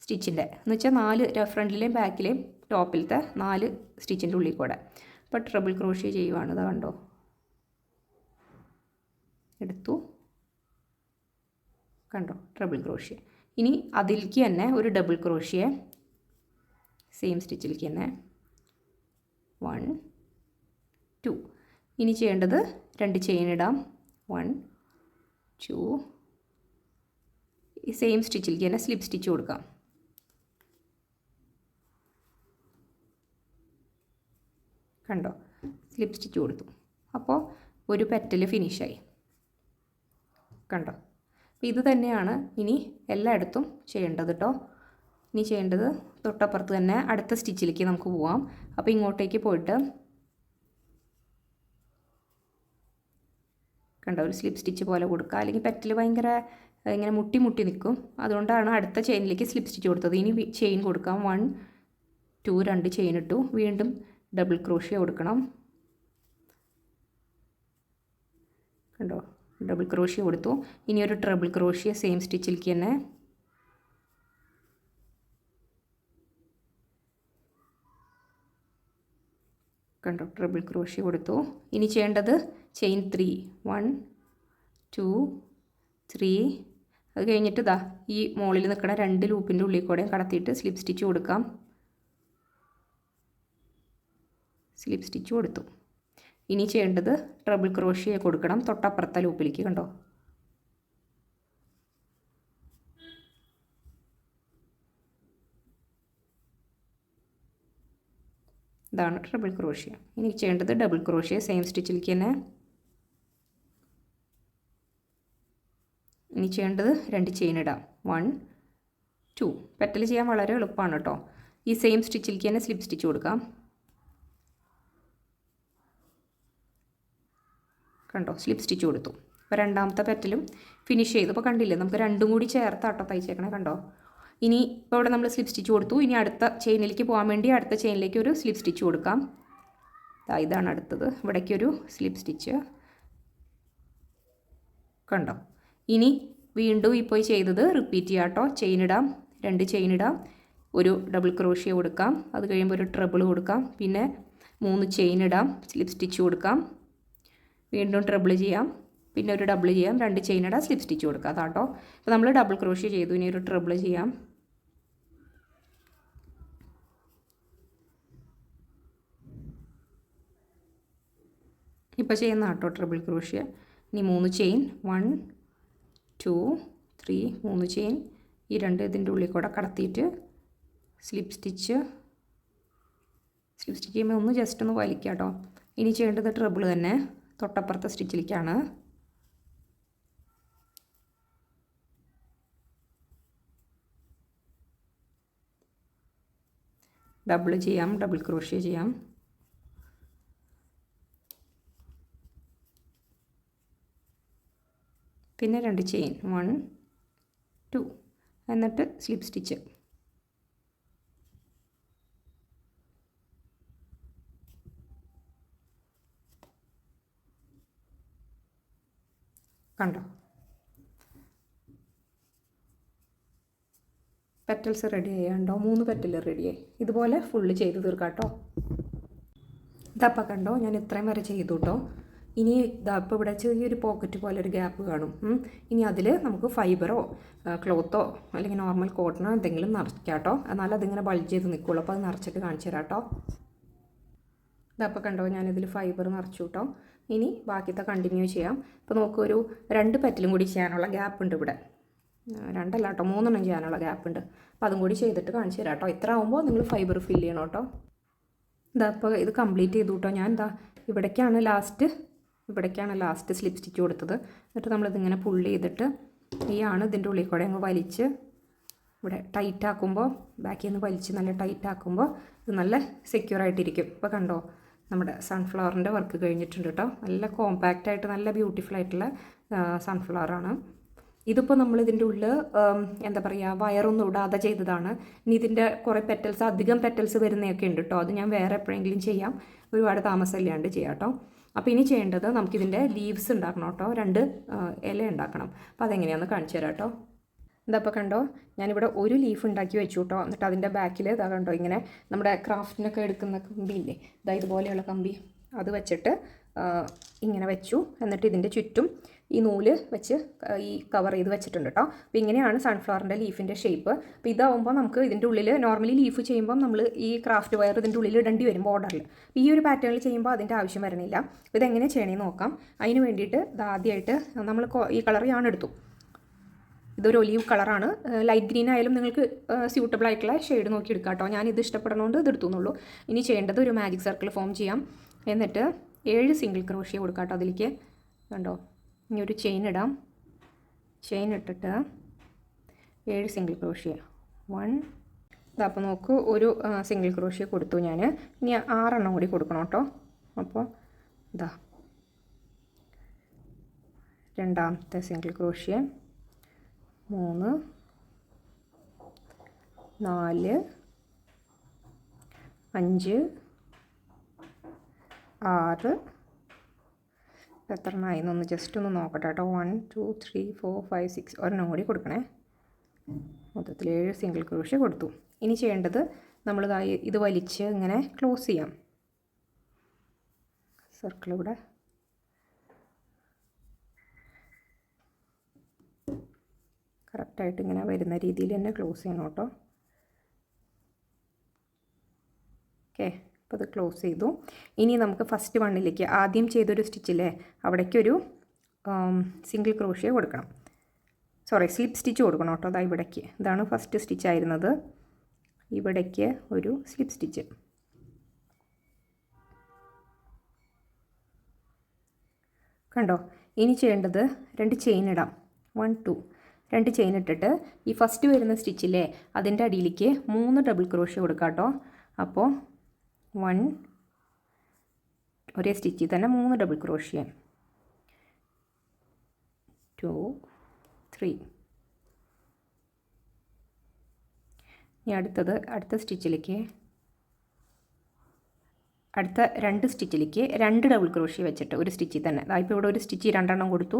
സ്റ്റിച്ചിൻ്റെ എന്ന് വെച്ചാൽ 4 ഫ്രണ്ടിലെയും ബാക്കിലെയും ടോപ്പിലത്തെ 4 സ്റ്റിച്ചിൻ്റെ ഉള്ളിൽ കൂടെ. അപ്പോൾ ട്രിപ്പിൾ ക്രോഷ്യ ചെയ്യുവാണ്. ഇത് കണ്ടോ, എടുത്തു, കണ്ടോ ട്രിപ്പിൾ ക്രോഷ്യ. ഇനി അതിലേക്ക് തന്നെ ഒരു ഡബിൾ ക്രോഷ്യ സെയിം സ്റ്റിച്ചിലേക്ക് തന്നെ 1 2. ഇനി ചെയ്യേണ്ടത് 2 ചെയിൻ ഇടാം. 1 2. ഈ സെയിം സ്റ്റിച്ചിലേക്ക് തന്നെ സ്ലിപ്പ് സ്റ്റിച്ച് കൊടുക്കാം. കണ്ടോ, സ്ലിപ്പ് സ്റ്റിച്ച് കൊടുത്തു. അപ്പോൾ ഒരു പെറ്റൽ ഫിനിഷായി. കണ്ടോ, അപ്പോൾ ഇത് തന്നെയാണ് ഇനി എല്ലായിടത്തും ചെയ്യേണ്ടത് കേട്ടോ. ഇനി ചെയ്യേണ്ടത് തൊട്ടപ്പുറത്ത് തന്നെ അടുത്ത സ്റ്റിച്ചിലേക്ക് നമുക്ക് പോവാം. അപ്പോൾ ഇങ്ങോട്ടേക്ക് പോയിട്ട് കണ്ടോ, ഒരു സ്ലിപ്പ് സ്റ്റിച്ച് പോലെ കൊടുക്കുക. അല്ലെങ്കിൽ പെറ്റൽ ഭയങ്കര ഇങ്ങനെ മുട്ടി നിൽക്കും. അതുകൊണ്ടാണ് അടുത്ത ചെയിനിലേക്ക് സ്ലിപ്പ് സ്റ്റിച്ച് കൊടുത്തത്. ഇനി ചെയിൻ കൊടുക്കാം. 1 2 2 ചെയിൻ ഇട്ടു. വീണ്ടും ഡബിൾ ക്രോഷ്യ കൊടുക്കണം. കണ്ടോ, ഡബിൾ ക്രോഷ്യ കൊടുത്തു. ഇനി ഒരു ട്രിപ്പിൾ ക്രോഷ്യ സെയിം സ്റ്റിച്ചിലേക്ക് തന്നെ. കണ്ടോ ട്രിപ്പിൾ ക്രോഷ്യ കൊടുത്തു. ഇനി ചെയ്യേണ്ടത് ചെയിൻ 3 1 2 3. അത് കഴിഞ്ഞിട്ട് ഇതാ ഈ മുകളിൽ നിൽക്കുന്ന 2 ലൂപ്പിൻ്റെ ഉള്ളിൽ കൂടെ കടത്തിയിട്ട് സ്ലിപ്പ് സ്റ്റിച്ച് കൊടുക്കാം. സ്ലിപ്പ് സ്റ്റിച്ച് കൊടുത്തു. ഇനി ചെയ്യേണ്ടത് ട്രിപ്പിൾ ക്രോഷ്യ കൊടുക്കണം തൊട്ടപ്പുറത്തെ ലൂപ്പിലേക്ക്. കണ്ടോ ഇതാണ് ട്രിപ്പിൾ ക്രോഷ്യ. ഇനി ചെയ്യേണ്ടത് ഡബിൾ ക്രോഷ്യ സെയിം സ്റ്റിച്ചിലേക്ക് തന്നെ. ഇനി ചെയ്യേണ്ടത് 2 ചെയിൻ ഇടാം 1 2. പെറ്റൽ ചെയ്യാൻ വളരെ എളുപ്പമാണ് കേട്ടോ. ഈ സെയിം സ്റ്റിച്ചിലേക്ക് തന്നെ സ്ലിപ്പ് സ്റ്റിച്ച് കൊടുക്കാം. കണ്ടോ സ്ലിപ്പ് സ്റ്റിച്ച് കൊടുത്തു. അപ്പോൾ രണ്ടാമത്തെ പെറ്റലും ഫിനിഷ് ചെയ്തു. അപ്പോൾ കണ്ടില്ലേ നമുക്ക് രണ്ടും കൂടി ചേർത്താട്ടോ തയ്ച്ചേക്കണേ. കണ്ടോ ഇനി ഇപ്പോൾ ഇവിടെ നമ്മൾ സ്ലിപ്പ് സ്റ്റിച്ച് കൊടുത്തു. ഇനി അടുത്ത ചെയിനിലേക്ക് പോകാൻ വേണ്ടി അടുത്ത ചെയിനിലേക്ക് ഒരു സ്ലിപ്പ് സ്റ്റിച്ച് കൊടുക്കാം. ഇതാണ് അടുത്തത്. ഇവിടേക്കൊരു സ്ലിപ്പ് സ്റ്റിച്ച്. കണ്ടോ ഇനി വീണ്ടും ഇപ്പോൾ ചെയ്തത് റിപ്പീറ്റ് ചെയ്യാം കേട്ടോ. ചെയിൻ ഇടാം 2 ചെയിൻ ഇടാം, ഒരു ഡബിൾ ക്രോഷ്യ കൊടുക്കാം, അത് കഴിയുമ്പോൾ ഒരു ട്രിപ്പിൾ കൊടുക്കാം, പിന്നെ 3 ചെയിൻ ഇടാം, സ്ലിപ്പ് സ്റ്റിച്ച് കൊടുക്കാം, വീണ്ടും ട്രിപ്പിൾ ചെയ്യാം, പിന്നെ ഒരു ഡബിൾ ചെയ്യാം, 2 ചെയിൻ ഇടാം, സ്ലിപ്പ് സ്റ്റിച്ച് കൊടുക്കാം. അതാട്ടോ. അപ്പോൾ നമ്മൾ ഡബിൾ ക്രോഷ്യ ചെയ്തു. ഇനി ഒരു ട്രിപ്പിൾ ചെയ്യാം. ഇപ്പോൾ ചെയ്യുന്ന കേട്ടോ ട്രിപ്പിൾ ക്രോഷ്യ. ഇനി 3 ചെയിൻ 1 2 3 3 ചെയിൻ ഈ 2 ഇതിൻ്റെ ഉള്ളിൽ കൂടെ കടത്തിയിട്ട് സ്ലിപ്പ് സ്റ്റിച്ച് ചെയ്യുമ്പോൾ ഒന്ന് ജസ്റ്റ് ഒന്ന് വലിക്കുക കേട്ടോ. ഇനി ചെയ്യേണ്ടത് ട്രിപ്പിൾ തന്നെ തൊട്ടപ്പുറത്തെ സ്റ്റിച്ചിലേക്കാണ്. ഡബിൾ ചെയ്യാം, ഡബിൾ ക്രോഷ്യ ചെയ്യാം. പിന്നെ 2 ചെയിൻ 1 2 എന്നിട്ട് സ്ലിപ്പ് സ്റ്റിച്ച്. കണ്ടോ പെറ്റൽസ് റെഡി ആയിണ്ടോ? 3 പെറ്റൽ റെഡിയായി. ഇതുപോലെ ഫുള്ള് ചെയ്ത് തീർക്കാം കേട്ടോ. ഇതപ്പം കണ്ടോ ഞാൻ ഇത്രയും വരെ ചെയ്തു കേട്ടോ. ഇനി ഇതാ ഇപ്പോൾ ഇവിടെ ചെറിയൊരു പോക്കറ്റ് പോലെ ഒരു ഗ്യാപ്പ് കാണും. ഇനി അതിൽ നമുക്ക് ഫൈബറോ ക്ലോത്തോ അല്ലെങ്കിൽ നോർമൽ കോട്ടണോ എന്തെങ്കിലും നിറയ്ക്കാം കേട്ടോ. എന്നാലും അതിങ്ങനെ ബൾജ് ചെയ്ത് നിൽക്കുള്ളൂ. അപ്പോൾ അത് നിറച്ചിട്ട് കാണിച്ചു തരാം കേട്ടോ. ഇതപ്പോൾ കണ്ടോ ഞാനിതിൽ ഫൈബർ നിറച്ചു കേട്ടോ. ഇനി ബാക്കിയത്തെ കണ്ടിന്യൂ ചെയ്യാം. ഇപ്പോൾ നമുക്കൊരു 2 പെറ്റലും കൂടി ചെയ്യാനുള്ള ഗ്യാപ്പ് ഉണ്ട് ഇവിടെ. 2 അല്ല കേട്ടോ 3 ചെയ്യാനുള്ള ഗ്യാപ്പ് ഉണ്ട്. അപ്പോൾ അതും കൂടി ചെയ്തിട്ട് കാണിച്ചു തരാം കേട്ടോ. ഇത്ര ആകുമ്പോൾ നിങ്ങൾ ഫൈബർ ഫില്ല് ചെയ്യണം കേട്ടോ. ഇതാ ഇപ്പോൾ ഇത് കംപ്ലീറ്റ് ചെയ്തു കേട്ടോ. ഞാൻ എന്താ ഇവിടേക്കാണ് ലാസ്റ്റ് സ്ലിപ്പ് സ്റ്റിച്ച് കൊടുത്തത്. എന്നിട്ട് നമ്മളിതിങ്ങനെ പുള്ള് ചെയ്തിട്ട് ഇതിൻ്റെ ഉള്ളിൽ കൂടെ അങ്ങ് വലിച്ച് ഇവിടെ ടൈറ്റ് ആക്കുമ്പോൾ ബാക്കിൽ നിന്ന് വലിച്ച് നല്ല ടൈറ്റ് ആക്കുമ്പോൾ ഇത് നല്ല സെക്യൂർ ആയിട്ടിരിക്കും. ഇപ്പോൾ കണ്ടോ നമ്മുടെ സൺഫ്ലവറിൻ്റെ വർക്ക് കഴിഞ്ഞിട്ടുണ്ട് കേട്ടോ. നല്ല കോമ്പാക്റ്റ് ആയിട്ട് നല്ല ബ്യൂട്ടിഫുൾ ആയിട്ടുള്ള സൺഫ്ലവറാണ്. ഇതിപ്പോൾ നമ്മൾ ഇതിൻ്റെ ഉള്ളിൽ എന്താ പറയുക വയറൊന്നും ഇടാതെ ചെയ്തതാണ്. ഇനി ഇതിൻ്റെ കുറേ അധികം പെറ്റൽസ് വരുന്നതൊക്കെ ഉണ്ട് കേട്ടോ. അത് ഞാൻ വേറെ എപ്പോഴെങ്കിലും ചെയ്യാം. ഒരുപാട് താമസമില്ലാണ്ട് ചെയ്യാം കേട്ടോ. അപ്പോൾ ഇനി ചെയ്യേണ്ടത് നമുക്കിതിൻ്റെ ലീവ്സ് ഉണ്ടാക്കണം കേട്ടോ. 2 ഇല ഉണ്ടാക്കണം. അപ്പോൾ അതെങ്ങനെയാണെന്ന് കാണിച്ചു തരാം കേട്ടോ. ഇതപ്പോൾ കണ്ടോ ഞാനിവിടെ ഒരു ലീഫ് ഉണ്ടാക്കി വെച്ചു കേട്ടോ. എന്നിട്ട് അതിൻ്റെ ബാക്കിൽ ഇതാ കണ്ടോ ഇങ്ങനെ നമ്മുടെ ക്രാഫ്റ്റിനൊക്കെ എടുക്കുന്ന കമ്പിയില്ലേ, ഇതുപോലെയുള്ള കമ്പി അത് വെച്ചിട്ട് ഇങ്ങനെ വെച്ചു. എന്നിട്ട് ഇതിൻ്റെ ചുറ്റും ഈ നൂല് വെച്ച് ഈ കവർ ചെയ്ത് വെച്ചിട്ടുണ്ട് കേട്ടോ. അപ്പോൾ ഇങ്ങനെയാണ് സൺഫ്ലവറിൻ്റെ ലീഫിൻ്റെ ഷേപ്പ്. അപ്പോൾ ഇതാവുമ്പോൾ നമുക്ക് ഇതിൻ്റെ ഉള്ളിൽ നോർമലി ലീഫ് ചെയ്യുമ്പോൾ നമ്മൾ ഈ ക്രാഫ്റ്റ് വയർ ഇതിൻ്റെ ഉള്ളിൽ ഇടേണ്ടി വരും ബോർഡറിൽ. ഈ ഒരു പാറ്റേണിൽ ചെയ്യുമ്പോൾ അതിൻ്റെ ആവശ്യം വരണില്ല. അപ്പോൾ ഇതെങ്ങനെ ചെയ്യണമെന്ന് നോക്കാം. അതിന് വേണ്ടിയിട്ട് ആദ്യമായിട്ട് നമ്മൾ ഈ കളർ ഞാൻ എടുത്തു. ഇതൊരു ഒലീവ് കളറാണ്. ലൈറ്റ് ഗ്രീൻ ആയാലും നിങ്ങൾക്ക് സ്യൂട്ടബിൾ ആയിട്ടുള്ള ഷെയ്ഡ് നോക്കി എടുക്കാം കേട്ടോ. ഞാനിത് ഇഷ്ടപ്പെടുന്നതുകൊണ്ട് ഇത് എടുത്തുന്നുള്ളൂ. ഇനി ചെയ്യേണ്ടത് ഒരു മാജിക് സർക്കിൾ ഫോം ചെയ്യാം. എന്നിട്ട് 7 സിംഗിൾ ക്രോഷ്യ കൊടുക്കാം കേട്ടോ. അതിലേക്ക് കണ്ടോ ഇനി ഒരു ചെയിൻ ഇടാം. ചെയിൻ ഇട്ടിട്ട് 7 സിംഗിൾ ക്രോഷ്യ 1 ഇതപ്പോൾ നോക്കൂ ഒരു സിംഗിൾ ക്രോഷ്യ കൊടുത്തു ഞാൻ. ഇനി 6 എണ്ണം കൂടി കൊടുക്കണം കേട്ടോ. അപ്പോൾ ഇതാ രണ്ടാമത്തെ സിംഗിൾ ക്രോഷ്യ 3 4 5 6 എത്ര എണ്ണമായിന്നൊന്ന് ജസ്റ്റ് ഒന്ന് നോക്കട്ടെ കേട്ടോ. 1 2 3 4 5 6 ഒരെണ്ണം കൂടി കൊടുക്കണേ. മൊത്തത്തിൽ 7 സിംഗിൾ ക്രോഷ്യ കൊടുത്തു. ഇനി ചെയ്യേണ്ടത് നമ്മൾ ഇത് വലിച്ച് ഇങ്ങനെ ക്ലോസ് ചെയ്യാം. സർക്കിൾ ഇവിടെ കറക്റ്റായിട്ട് ഇങ്ങനെ വരുന്ന രീതിയിൽ തന്നെ ക്ലോസ് ചെയ്യണം കേട്ടോ. ഓക്കെ, അപ്പോൾ അത് ക്ലോസ് ചെയ്തു. ഇനി നമുക്ക് ഫസ്റ്റ് വണ്ണിലേക്ക് ആദ്യം ചെയ്തൊരു സ്റ്റിച്ചില്ലേ അവിടേക്കൊരു സിംഗിൾ ക്രോഷ്യ കൊടുക്കണം, സ്ലിപ്പ് സ്റ്റിച്ച് കൊടുക്കണം കേട്ടോ. അതാ ഇവിടേക്ക്, ഇതാണ് ഫസ്റ്റ് സ്റ്റിച്ച് ആയിരുന്നത്, ഇവിടേക്ക് ഒരു സ്ലിപ്പ് സ്റ്റിച്ച്. കണ്ടോ? ഇനി ചെയ്യേണ്ടത് 2 ചെയിൻ ഇടാം. 1 2 2 ചെയിൻ ഇട്ടിട്ട് ഈ ഫസ്റ്റ് വരുന്ന സ്റ്റിച്ചില്ലേ അതിൻ്റെ അടിയിലേക്ക് 3 ഡബിൾ ക്രോഷ്യ കൊടുക്കാം കേട്ടോ. അപ്പോൾ 1 ഒരേ സ്റ്റിച്ചിൽ തന്നെ 3 ഡബിൾ ക്രോഷ്യ, 2 3. ഇനി അടുത്ത സ്റ്റിച്ചിലേക്ക് അടുത്ത 2 സ്റ്റിച്ചിലേക്ക് 2 ഡബിൾ ക്രോഷ്യ വെച്ചിട്ട് ഒരു സ്റ്റിച്ചിൽ തന്നെ, ഇപ്പോൾ ഇവിടെ ഒരു സ്റ്റിച്ച് 2 എണ്ണം കൊടുത്തു.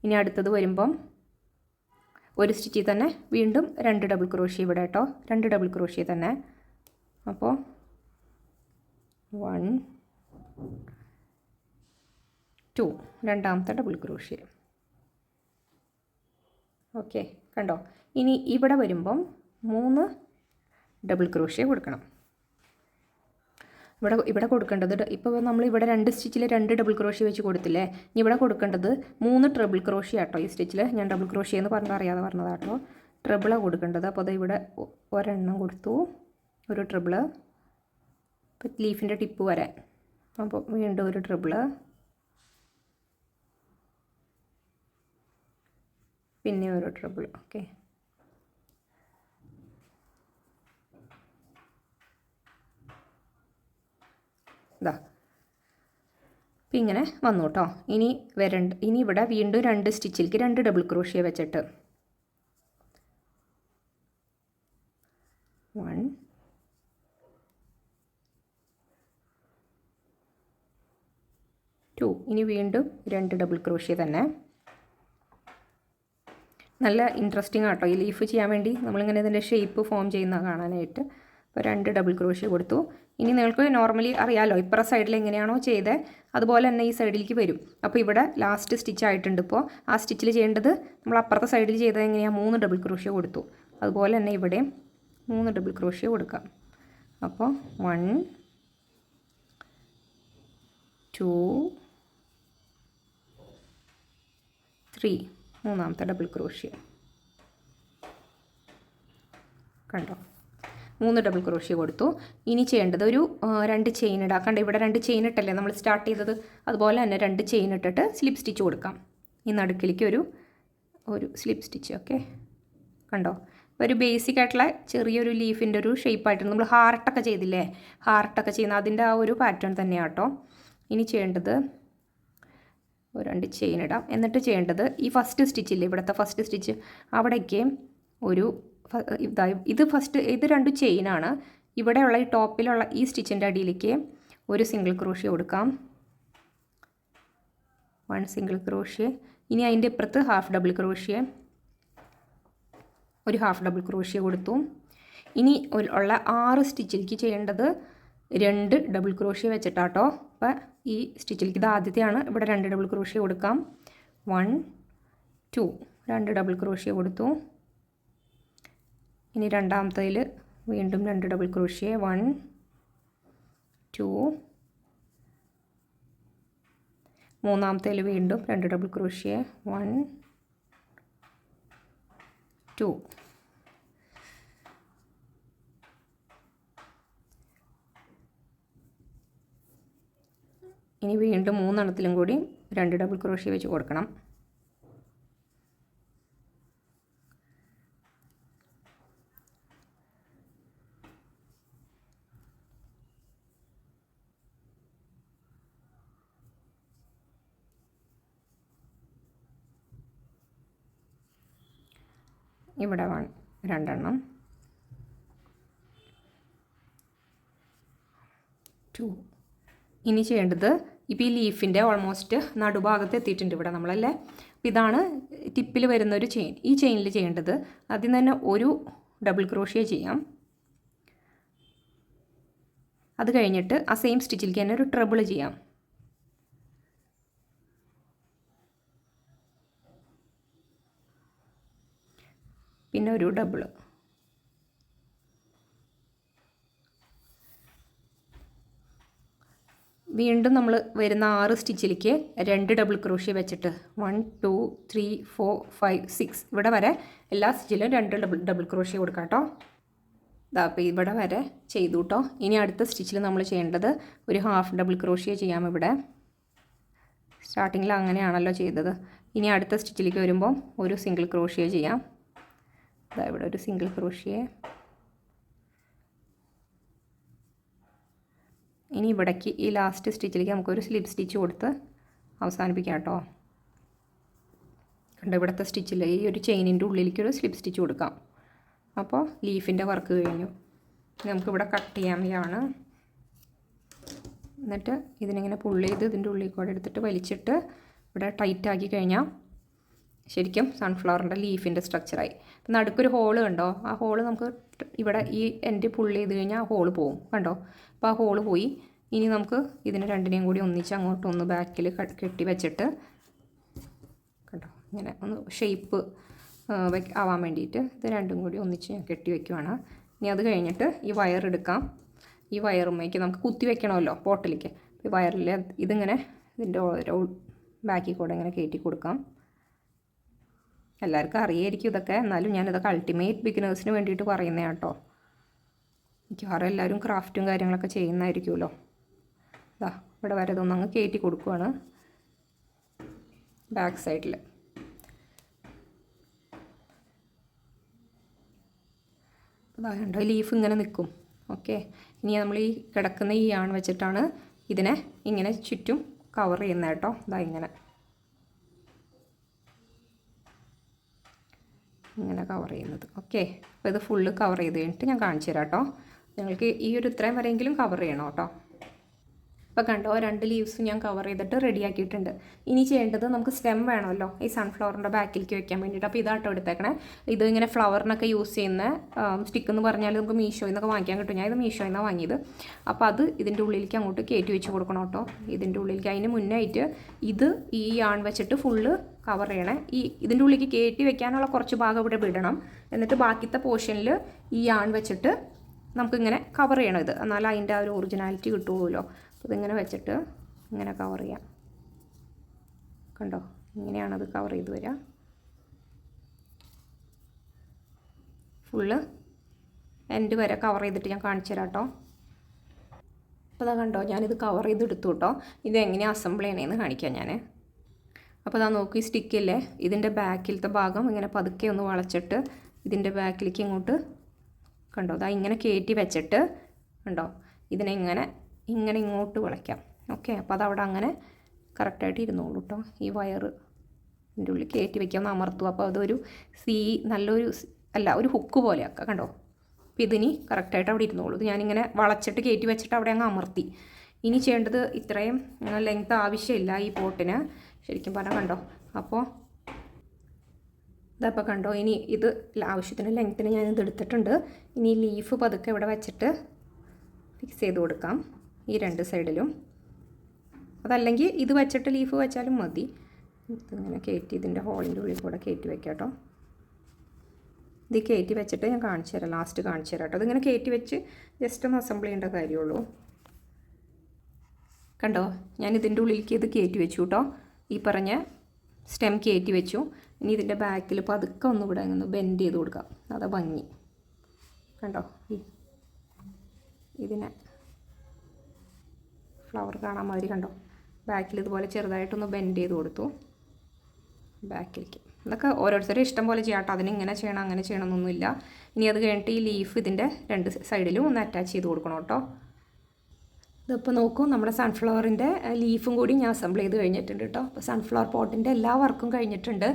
ഇനി അടുത്തത് വരുമ്പം ഒരു സ്റ്റിച്ചിൽ തന്നെ വീണ്ടും 2 ഡബിൾ ക്രോഷ്യ ഇവിടെ കേട്ടോ, 2 ഡബിൾ ക്രോഷ്യ തന്നെ. അപ്പോൾ 1 2 രണ്ടാമത്തെ ഡബിൾ ക്രോഷ്യ. ഓക്കെ, കണ്ടോ? ഇനി ഇവിടെ വരുമ്പം 3 ഡബിൾ ക്രോഷ്യ കൊടുക്കണം. ഇവിടെ കൊടുക്കേണ്ടത്, ഇപ്പോൾ നമ്മൾ ഇവിടെ 2 സ്റ്റിച്ചിൽ 2 ഡബിൾ ക്രോഷ്യ വെച്ച് കൊടുത്തില്ലേ, ഇനി ഇവിടെ കൊടുക്കേണ്ടത് 3 ട്രിപ്പിൾ ക്രോഷ്യ ആട്ടോ. ഈ സ്റ്റിച്ചിൽ ഞാൻ ഡബിൾ ക്രോഷ്യ എന്ന് പറഞ്ഞാൽ അറിയാതെ പറഞ്ഞതാട്ടോ, ട്രിപ്പിളാണ് കൊടുക്കേണ്ടത്. അപ്പോൾ അത് ഇവിടെ ഒരെണ്ണം കൊടുത്തു, ഒരു ട്രിപ്പിള്, ഇപ്പോൾ ലീഫിൻ്റെ ടിപ്പ് വരെ. അപ്പോൾ വീണ്ടും ഒരു ട്രിപ്പിള്, പിന്നെ ഒരു ട്രിപ്പിൾ. ഓക്കെ, ഇതാ അപ്പം ഇങ്ങനെ വന്നു കേട്ടോ. ഇനി ഇവിടെ വീണ്ടും 2 സ്റ്റിച്ചിലേക്ക് 2 ഡബിൾ ക്രോഷ്യ വെച്ചിട്ട് 1 2. ഇനി വീണ്ടും 2 ഡബിൾ ക്രോഷ്യ തന്നെ. നല്ല ഇൻട്രസ്റ്റിംഗ് ആട്ടോ ഈ ലീഫ് ചെയ്യാൻ വേണ്ടി, നമ്മളിങ്ങനെ ഇതിൻ്റെ ഷേപ്പ് ഫോം ചെയ്യുന്ന കാണാനായിട്ട്. അപ്പോൾ 2 ഡബിൾ ക്രോഷ്യ കൊടുത്തു. ഇനി നിങ്ങൾക്ക് നോർമലി അറിയാമല്ലോ ഇപ്പുറ സൈഡിൽ എങ്ങനെയാണോ ചെയ്തത് അതുപോലെ തന്നെ ഈ സൈഡിലേക്ക് വരും. അപ്പോൾ ഇവിടെ ലാസ്റ്റ് സ്റ്റിച്ച് ആയിട്ടുണ്ട്. ഇപ്പോൾ ആ സ്റ്റിച്ചിൽ ചെയ്യേണ്ടത് നമ്മൾ അപ്പുറത്തെ സൈഡിൽ ചെയ്തത് എങ്ങനെയാണ്, 3 ഡബിൾ ക്രോഷ്യ കൊടുത്തു. അതുപോലെ തന്നെ ഇവിടെയും 3 ഡബിൾ ക്രോഷ്യ കൊടുക്കാം. അപ്പോൾ 1 2 3 മൂന്നാമത്തെ ഡബിൾ ക്രോഷ്യ. കണ്ടോ? 3 ഡബിൾ ക്രോഷ്യ കൊടുത്തു. ഇനി ചെയ്യേണ്ടത് ഒരു 2 ചെയിൻ ഇടാം. കണ്ടോ? ഇവിടെ 2 ചെയിൻ ഇട്ടല്ലേ നമ്മൾ സ്റ്റാർട്ട് ചെയ്തത്, അതുപോലെ തന്നെ 2 ചെയിൻ ഇട്ടിട്ട് സ്ലിപ്പ് സ്റ്റിച്ച് കൊടുക്കാം. ഈ നടുക്കിലേക്ക് ഒരു സ്ലിപ്പ് സ്റ്റിച്ച്. ഓക്കെ, കണ്ടോ? ഒരു ബേസിക് ആയിട്ടുള്ള ചെറിയൊരു ലീഫിൻ്റെ ഒരു ഷേപ്പായിട്ട് നമ്മൾ ഹാർട്ടൊക്കെ ചെയ്തില്ലേ, ഹാർട്ടൊക്കെ ചെയ്യുന്ന അതിൻ്റെ ആ ഒരു പാറ്റേൺ തന്നെയാണ് കേട്ടോ. ഇനി ചെയ്യേണ്ടത് 2 ചെയിൻ ഇടാം. എന്നിട്ട് ചെയ്യേണ്ടത് ഈ ഫസ്റ്റ് സ്റ്റിച്ചില്ലേ, ഇവിടുത്തെ ഫസ്റ്റ് സ്റ്റിച്ച് അവിടേക്ക് ഇത് 2 ചെയിനാണ്. ഇവിടെയുള്ള ഈ ടോപ്പിലുള്ള ഈ സ്റ്റിച്ചിൻ്റെ അടിയിലേക്ക് ഒരു സിംഗിൾ ക്രോഷ്യ കൊടുക്കാം, 1 സിംഗിൾ ക്രോഷ്യ. ഇനി അതിൻ്റെ ഇപ്പുറത്ത് ഹാഫ് ഡബിൾ ക്രോഷ്യ, ഒരു ഹാഫ് ഡബിൾ ക്രോഷ്യ കൊടുത്തു. ഇനി ഉള്ള 6 സ്റ്റിച്ചിലേക്ക് ചെയ്യേണ്ടത് 2 ഡബിൾ ക്രോഷ്യ വെച്ചിട്ടാട്ടോ. അപ്പോൾ ഈ സ്റ്റിച്ചിലേക്ക് ഇത് ആദ്യത്തെയാണ്, ഇവിടെ 2 ഡബിൾ ക്രോഷ്യ കൊടുക്കാം, 1 2 2 ഡബിൾ ക്രോഷ്യ കൊടുത്തു. ഇനി രണ്ടാമത്തേൽ വീണ്ടും 2 ഡബിൾ ക്രോഷ്യ, 1 2. മൂന്നാമത്തേൽ വീണ്ടും 2 ഡബിൾ ക്രോഷ്യ, 1 2. ഇനി വീണ്ടും 3 എണ്ണത്തിലും കൂടി 2 ഡബിൾ ക്രോഷ്യ വെച്ച് കൊടുക്കണം. ഇവിടെ 2 എണ്ണം, 2. ഇനി ചെയ്യേണ്ടത് ഇപ്പോൾ ഈ ലീഫിൻ്റെ ഓൾമോസ്റ്റ് നടുഭാഗത്ത് എത്തിയിട്ടുണ്ട് ഇവിടെ നമ്മളല്ലേ. അപ്പോൾ ഇതാണ് ടിപ്പിൽ വരുന്നൊരു ചെയിൻ. ഈ ചെയിനിൽ ചെയ്യേണ്ടത് ആദ്യം തന്നെ ഒരു ഡബിൾ ക്രോഷ്യ ചെയ്യാം. അത് കഴിഞ്ഞിട്ട് ആ സെയിം സ്റ്റിച്ചിലേക്ക് തന്നെ ഒരു ട്രിപ്പിൾ ചെയ്യാം. പിന്നെ ഒരു ഡബിൾ. വീണ്ടും നമ്മൾ വരുന്ന 6 സ്റ്റിച്ചിലേക്ക് 2 ഡബിൾ ക്രോഷ്യ വെച്ചിട്ട് 1 2 3 4 5 6 ഇവിടെ വരെ എല്ലാ സ്റ്റിച്ചിലും 2 ഡബിൾ ക്രോഷ്യ കൊടുക്കാം കേട്ടോ. അപ്പോൾ ഇവിടെ വരെ ചെയ്തു കേട്ടോ. ഇനി അടുത്ത സ്റ്റിച്ചിൽ നമ്മൾ ചെയ്യേണ്ടത് ഒരു ഹാഫ് ഡബിൾ ക്രോഷ്യ ചെയ്യാം. ഇവിടെ സ്റ്റാർട്ടിങ്ങിൽ അങ്ങനെയാണല്ലോ ചെയ്തത്. ഇനി അടുത്ത സ്റ്റിച്ചിലേക്ക് വരുമ്പോൾ ഒരു സിംഗിൾ ക്രോഷ്യ ചെയ്യാം. ഇവിടെ ഒരു സിംഗിൾ ക്രോഷ്യ. ഇനി ഇവിടേക്ക് ഈ ലാസ്റ്റ് സ്റ്റിച്ചിലേക്ക് നമുക്കൊരു സ്ലിപ്പ് സ്റ്റിച്ച് കൊടുത്ത് അവസാനിപ്പിക്കാം കേട്ടോ. കണ്ടോ, ഇവിടുത്തെ സ്റ്റിച്ചിൽ ഈ ഒരു ചെയിനിൻ്റെ ഉള്ളിലേക്ക് ഒരു സ്ലിപ്പ് സ്റ്റിച്ച് കൊടുക്കാം. അപ്പോൾ ലീഫിൻ്റെ വർക്ക് കഴിഞ്ഞു. നമുക്കിവിടെ കട്ട് ചെയ്യാവുന്നതാണ്. എന്നിട്ട് ഇതിനിങ്ങനെ പുള്ള് ചെയ്ത് ഇതിൻ്റെ ഉള്ളിൽ കൂടെ എടുത്തിട്ട് വലിച്ചിട്ട് ഇവിടെ ടൈറ്റാക്കി കഴിഞ്ഞാൽ ശരിക്കും സൺഫ്ലവറിൻ്റെ ലീഫിൻ്റെ സ്ട്രക്ചറായി. അപ്പം നടുക്കൊരു ഹോള് കണ്ടോ, ആ ഹോള് നമുക്ക് ഇവിടെ ഈ എൻഡ് പുള്ള് ചെയ്ത് കഴിഞ്ഞാൽ ആ ഹോള് പോവും. കണ്ടോ, അപ്പോൾ ആ ഹോള് പോയി. ഇനി നമുക്ക് ഇതിനെ രണ്ടിനെയും കൂടി ഒന്നിച്ച് അങ്ങോട്ടൊന്ന് ബാക്കിൽ കെട്ടി വെച്ചിട്ട് കണ്ടോ ഇങ്ങനെ ഒന്ന് ഷേപ്പ് ആവാൻ വേണ്ടിയിട്ട് ഇത് രണ്ടും കൂടി ഒന്നിച്ച് ഞാൻ കെട്ടി വയ്ക്കുവാണ്. ഇനി അത് കഴിഞ്ഞിട്ട് ഈ വയർ എടുക്കാം. ഈ വയറുമ്മേക്ക് നമുക്ക് കുത്തി വെക്കണമല്ലോ പോട്ടിലേക്ക്. ഈ വയറിൽ ഇതിങ്ങനെ ഇതിൻ്റെ ഓരോ ബാക്കിൽ കൂടെ ഇങ്ങനെ കയറ്റി കൊടുക്കാം. എല്ലാവർക്കും അറിയായിരിക്കും ഇതൊക്കെ, എന്നാലും ഞാനിതൊക്കെ അൾട്ടിമേറ്റ് ബിഗിനേഴ്സിന് വേണ്ടിയിട്ട് പറയുന്നതാണ് കേട്ടോ. മിക്കവാറും എല്ലാവരും ക്രാഫ്റ്റും കാര്യങ്ങളൊക്കെ ചെയ്യുന്നതായിരിക്കുമല്ലോ. ഇതാ ഇവിടെ വരെ ഇതൊന്നും അങ്ങ് കയറ്റി കൊടുക്കുവാണ് ബാക്ക് സൈഡിൽ. അതായത് ലീഫ് ഇങ്ങനെ നിൽക്കും. ഓക്കെ, ഇനി നമ്മൾ ഈ കിടക്കുന്ന ഈ ആൺ വെച്ചിട്ടാണ് ഇതിനെ ഇങ്ങനെ ചുറ്റും കവർ ചെയ്യുന്നത് കേട്ടോ. ഇതാ ഇങ്ങനെ കവർ ചെയ്യുന്നത്. ഓക്കെ, അപ്പോൾ ഇത് ഫുള്ള് കവർ ചെയ്ത് കഴിഞ്ഞിട്ട് ഞാൻ കാണിച്ചു തരാം കേട്ടോ. നിങ്ങൾക്ക് ഈ ഒരു ഇത്രയും വരെയെങ്കിലും കവർ ചെയ്യണം കേട്ടോ. അപ്പോൾ കണ്ടോ, 2 ലീവ്സ് ഞാൻ കവർ ചെയ്തിട്ട് റെഡിയാക്കിയിട്ടുണ്ട്. ഇനി ചെയ്യേണ്ടത് നമുക്ക് സ്റ്റെം വേണമല്ലോ ഈ സൺഫ്ലവറിൻ്റെ ബാക്കിലേക്ക് വെക്കാൻ വേണ്ടിയിട്ട്. അപ്പോൾ ഇതാട്ടോ എടുത്തേക്കണേ. ഇത് ഇങ്ങനെ ഫ്ലവറിനൊക്കെ യൂസ് ചെയ്യുന്ന സ്റ്റിക്ക് എന്ന് പറഞ്ഞാൽ നമുക്ക് മീഷോയിൽ നിന്നൊക്കെ വാങ്ങിക്കാൻ കിട്ടും. ഞാൻ ഇത് മീഷോയിൽ നിന്നാണ് വാങ്ങിയത്. അപ്പോൾ അത് ഇതിൻ്റെ ഉള്ളിലേക്ക് അങ്ങോട്ട് കയറ്റി വെച്ച് കൊടുക്കണം കേട്ടോ. ഇതിൻ്റെ ഉള്ളിലേക്ക് അതിന് മുന്നായിട്ട് ഇത് ഈ ആൺ വെച്ചിട്ട് ഫുള്ള് കവർ ചെയ്യണേ. ഇതിൻ്റെ ഉള്ളിലേക്ക് കയറ്റി വെക്കാനുള്ള കുറച്ച് ഭാഗം ഇവിടെ വിടണം. എന്നിട്ട് ബാക്കിത്തെ പോർഷനിൽ ഈ ആൺ വെച്ചിട്ട് നമുക്കിങ്ങനെ കവർ ചെയ്യണം. ഇത് എന്നാലും അതിൻ്റെ ആ ഒരു ഒറിജിനാലിറ്റി കിട്ടുമല്ലോ. അപ്പോൾ ഇതിങ്ങനെ വെച്ചിട്ട് ഇങ്ങനെ കവർ ചെയ്യാം. കണ്ടോ, ഇങ്ങനെയാണത് കവർ ചെയ്ത് വരിക. ഫുള്ള് എൻഡ് വരെ കവർ ചെയ്തിട്ട് ഞാൻ കാണിച്ചു തരാം കേട്ടോ. അപ്പോൾ അതാ കണ്ടോ, ഞാനിത് കവർ ചെയ്ത് എടുത്തു കേട്ടോ. ഇത് എങ്ങനെയാണ് അസംബിൾ ചെയ്യണേന്ന് കാണിക്കാം ഞാൻ. അപ്പോൾ അതാ നോക്കി, സ്റ്റിക്കില്ലേ ഇതിൻ്റെ ബാക്കിലത്തെ ഭാഗം ഇങ്ങനെ പതുക്കെ ഒന്ന് വളച്ചിട്ട് ഇതിൻ്റെ ബാക്കിലേക്ക് ഇങ്ങോട്ട് കണ്ടോ അതാ ഇങ്ങനെ കയറ്റി വെച്ചിട്ട് കണ്ടോ ഇതിനെ ഇങ്ങനെ ഇങ്ങോട്ട് വളയ്ക്കാം. ഓക്കെ, അപ്പോൾ അതവിടെ അങ്ങനെ കറക്റ്റായിട്ട് ഇരുന്നോളൂ കേട്ടോ. ഈ വയറ് ഇതിൻ്റെ ഉള്ളിൽ കയറ്റി വയ്ക്കാമെന്ന് അമർത്തും. അപ്പോൾ അതൊരു നല്ലൊരു ഒരു ഹുക്ക് പോലെയാക്കാം. കണ്ടോ, അപ്പോൾ ഇതിനി കറക്റ്റായിട്ട് അവിടെ ഇരുന്നോളൂ. ഇത് ഞാനിങ്ങനെ വളച്ചിട്ട് കയറ്റി വെച്ചിട്ട് അവിടെ അങ്ങ് അമർത്തി. ഇനി ചെയ്യേണ്ടത് ഇത്രയും ലെങ്ത് ആവശ്യമില്ല ഈ പോട്ടിന് ശരിക്കും പറഞ്ഞാൽ. കണ്ടോ, അപ്പോൾ ഇതപ്പോൾ കണ്ടോ, ഇനി ഇത് ആവശ്യത്തിന് ലെങ്ത്തിന് ഞാനിത് എടുത്തിട്ടുണ്ട്. ഇനി ലീഫ് പതുക്കെ ഇവിടെ വെച്ചിട്ട് ഫിക്സ് ചെയ്ത് കൊടുക്കാം ഈ 2 സൈഡിലും. അതല്ലെങ്കിൽ ഇത് വെച്ചിട്ട് ലീഫ് വെച്ചാലും മതി. ഇതിങ്ങനെ കയറ്റി ഇതിൻ്റെ ഹോളിൻ്റെ ഉള്ളിൽ കൂടെ കയറ്റി വെക്കാം കേട്ടോ. ഇത് കയറ്റി വെച്ചിട്ട് ഞാൻ കാണിച്ചു തരാം, ലാസ്റ്റ് കാണിച്ചു തരാം കേട്ടോ. ഇതിങ്ങനെ കയറ്റി വെച്ച് ജസ്റ്റ് ഒന്ന് അസംബിൾ ചെയ്യേണ്ട കാര്യമുള്ളൂ. കണ്ടോ, ഞാൻ ഇതിൻ്റെ ഉള്ളിലേക്ക് ഇത് കയറ്റി വെച്ചു കേട്ടോ. ഈ പറഞ്ഞ സ്റ്റെം കയറ്റി വെച്ചു. ഇനി ഇതിൻ്റെ ബാക്കിൽ പതുക്കെ ഒന്ന് ഇവിടെ ഒന്ന് ബെൻഡ് ചെയ്ത് കൊടുക്കാം. അതാ ഭംഗി. കണ്ടോ, ഇതിനെ ഫ്ലവർ കാണാൻ മാതിരി കണ്ടോ, ബാക്കിൽ ഇതുപോലെ ചെറുതായിട്ടൊന്ന് ബെൻഡ് ചെയ്ത് കൊടുത്തു ബാക്കിലേക്ക്. ഇതൊക്കെ ഓരോരുത്തരും ഇഷ്ടം പോലെ ചെയ്യാം കേട്ടോ. അതിനിങ്ങനെ ചെയ്യണം അങ്ങനെ ചെയ്യണമെന്നൊന്നുമില്ല. ഇനി അത് കഴിഞ്ഞിട്ട് ഈ ലീഫ് ഇതിൻ്റെ 2 സൈഡിലും ഒന്ന് അറ്റാച്ച് ചെയ്ത് കൊടുക്കണം കേട്ടോ. ഇതിപ്പോൾ നോക്കൂ, നമ്മുടെ സൺഫ്ലവറിൻ്റെ ലീഫും കൂടി ഞാൻ അസംബിൾ ചെയ്ത് കഴിഞ്ഞിട്ടുണ്ട് കേട്ടോ. അപ്പോൾ സൺഫ്ലവർ പോട്ടിൻ്റെ എല്ലാ വർക്കും കഴിഞ്ഞിട്ടുണ്ട്.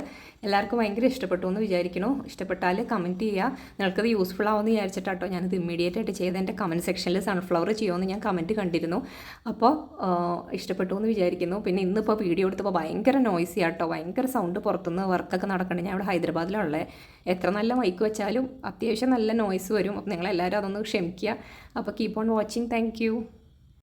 എല്ലാവർക്കും ഭയങ്കര ഇഷ്ടപ്പെട്ടു എന്ന് വിചാരിക്കുന്നു. ഇഷ്ടപ്പെട്ടാൽ കമൻറ്റ് ചെയ്യുക. നിങ്ങൾക്കത് യൂസ്ഫുൾ ആവുമെന്ന് വിചാരിച്ചിട്ടോ ഞാനിത് ഇമ്മീഡിയറ്റ് ആയിട്ട് ചെയ്ത് എൻ്റെ കമൻറ്റ് സെക്ഷനിൽ സൺഫ്ലവർ ചെയ്യുമെന്ന് ഞാൻ കമൻറ്റ് കണ്ടിരുന്നു. അപ്പോൾ ഇഷ്ടപ്പെട്ടു എന്ന് വിചാരിക്കുന്നു. പിന്നെ ഇന്നിപ്പോൾ വീഡിയോ എടുത്തപ്പോൾ ഭയങ്കര നോയ്സി ആട്ടോ, ഭയങ്കര സൗണ്ട് പുറത്തുനിന്ന് വർക്കൊക്കെ നടക്കുന്നുണ്ട്. ഞാൻ ഇവിടെ ഹൈദരാബാദിലുള്ളത്. എത്ര നല്ല മൈക്ക് വെച്ചാലും അത്യാവശ്യം നല്ല നോയ്സ് വരും. അപ്പോൾ നിങ്ങളെല്ലാവരും അതൊന്ന് ക്ഷമിക്കുക. അപ്പോൾ keep on watching. Thank you.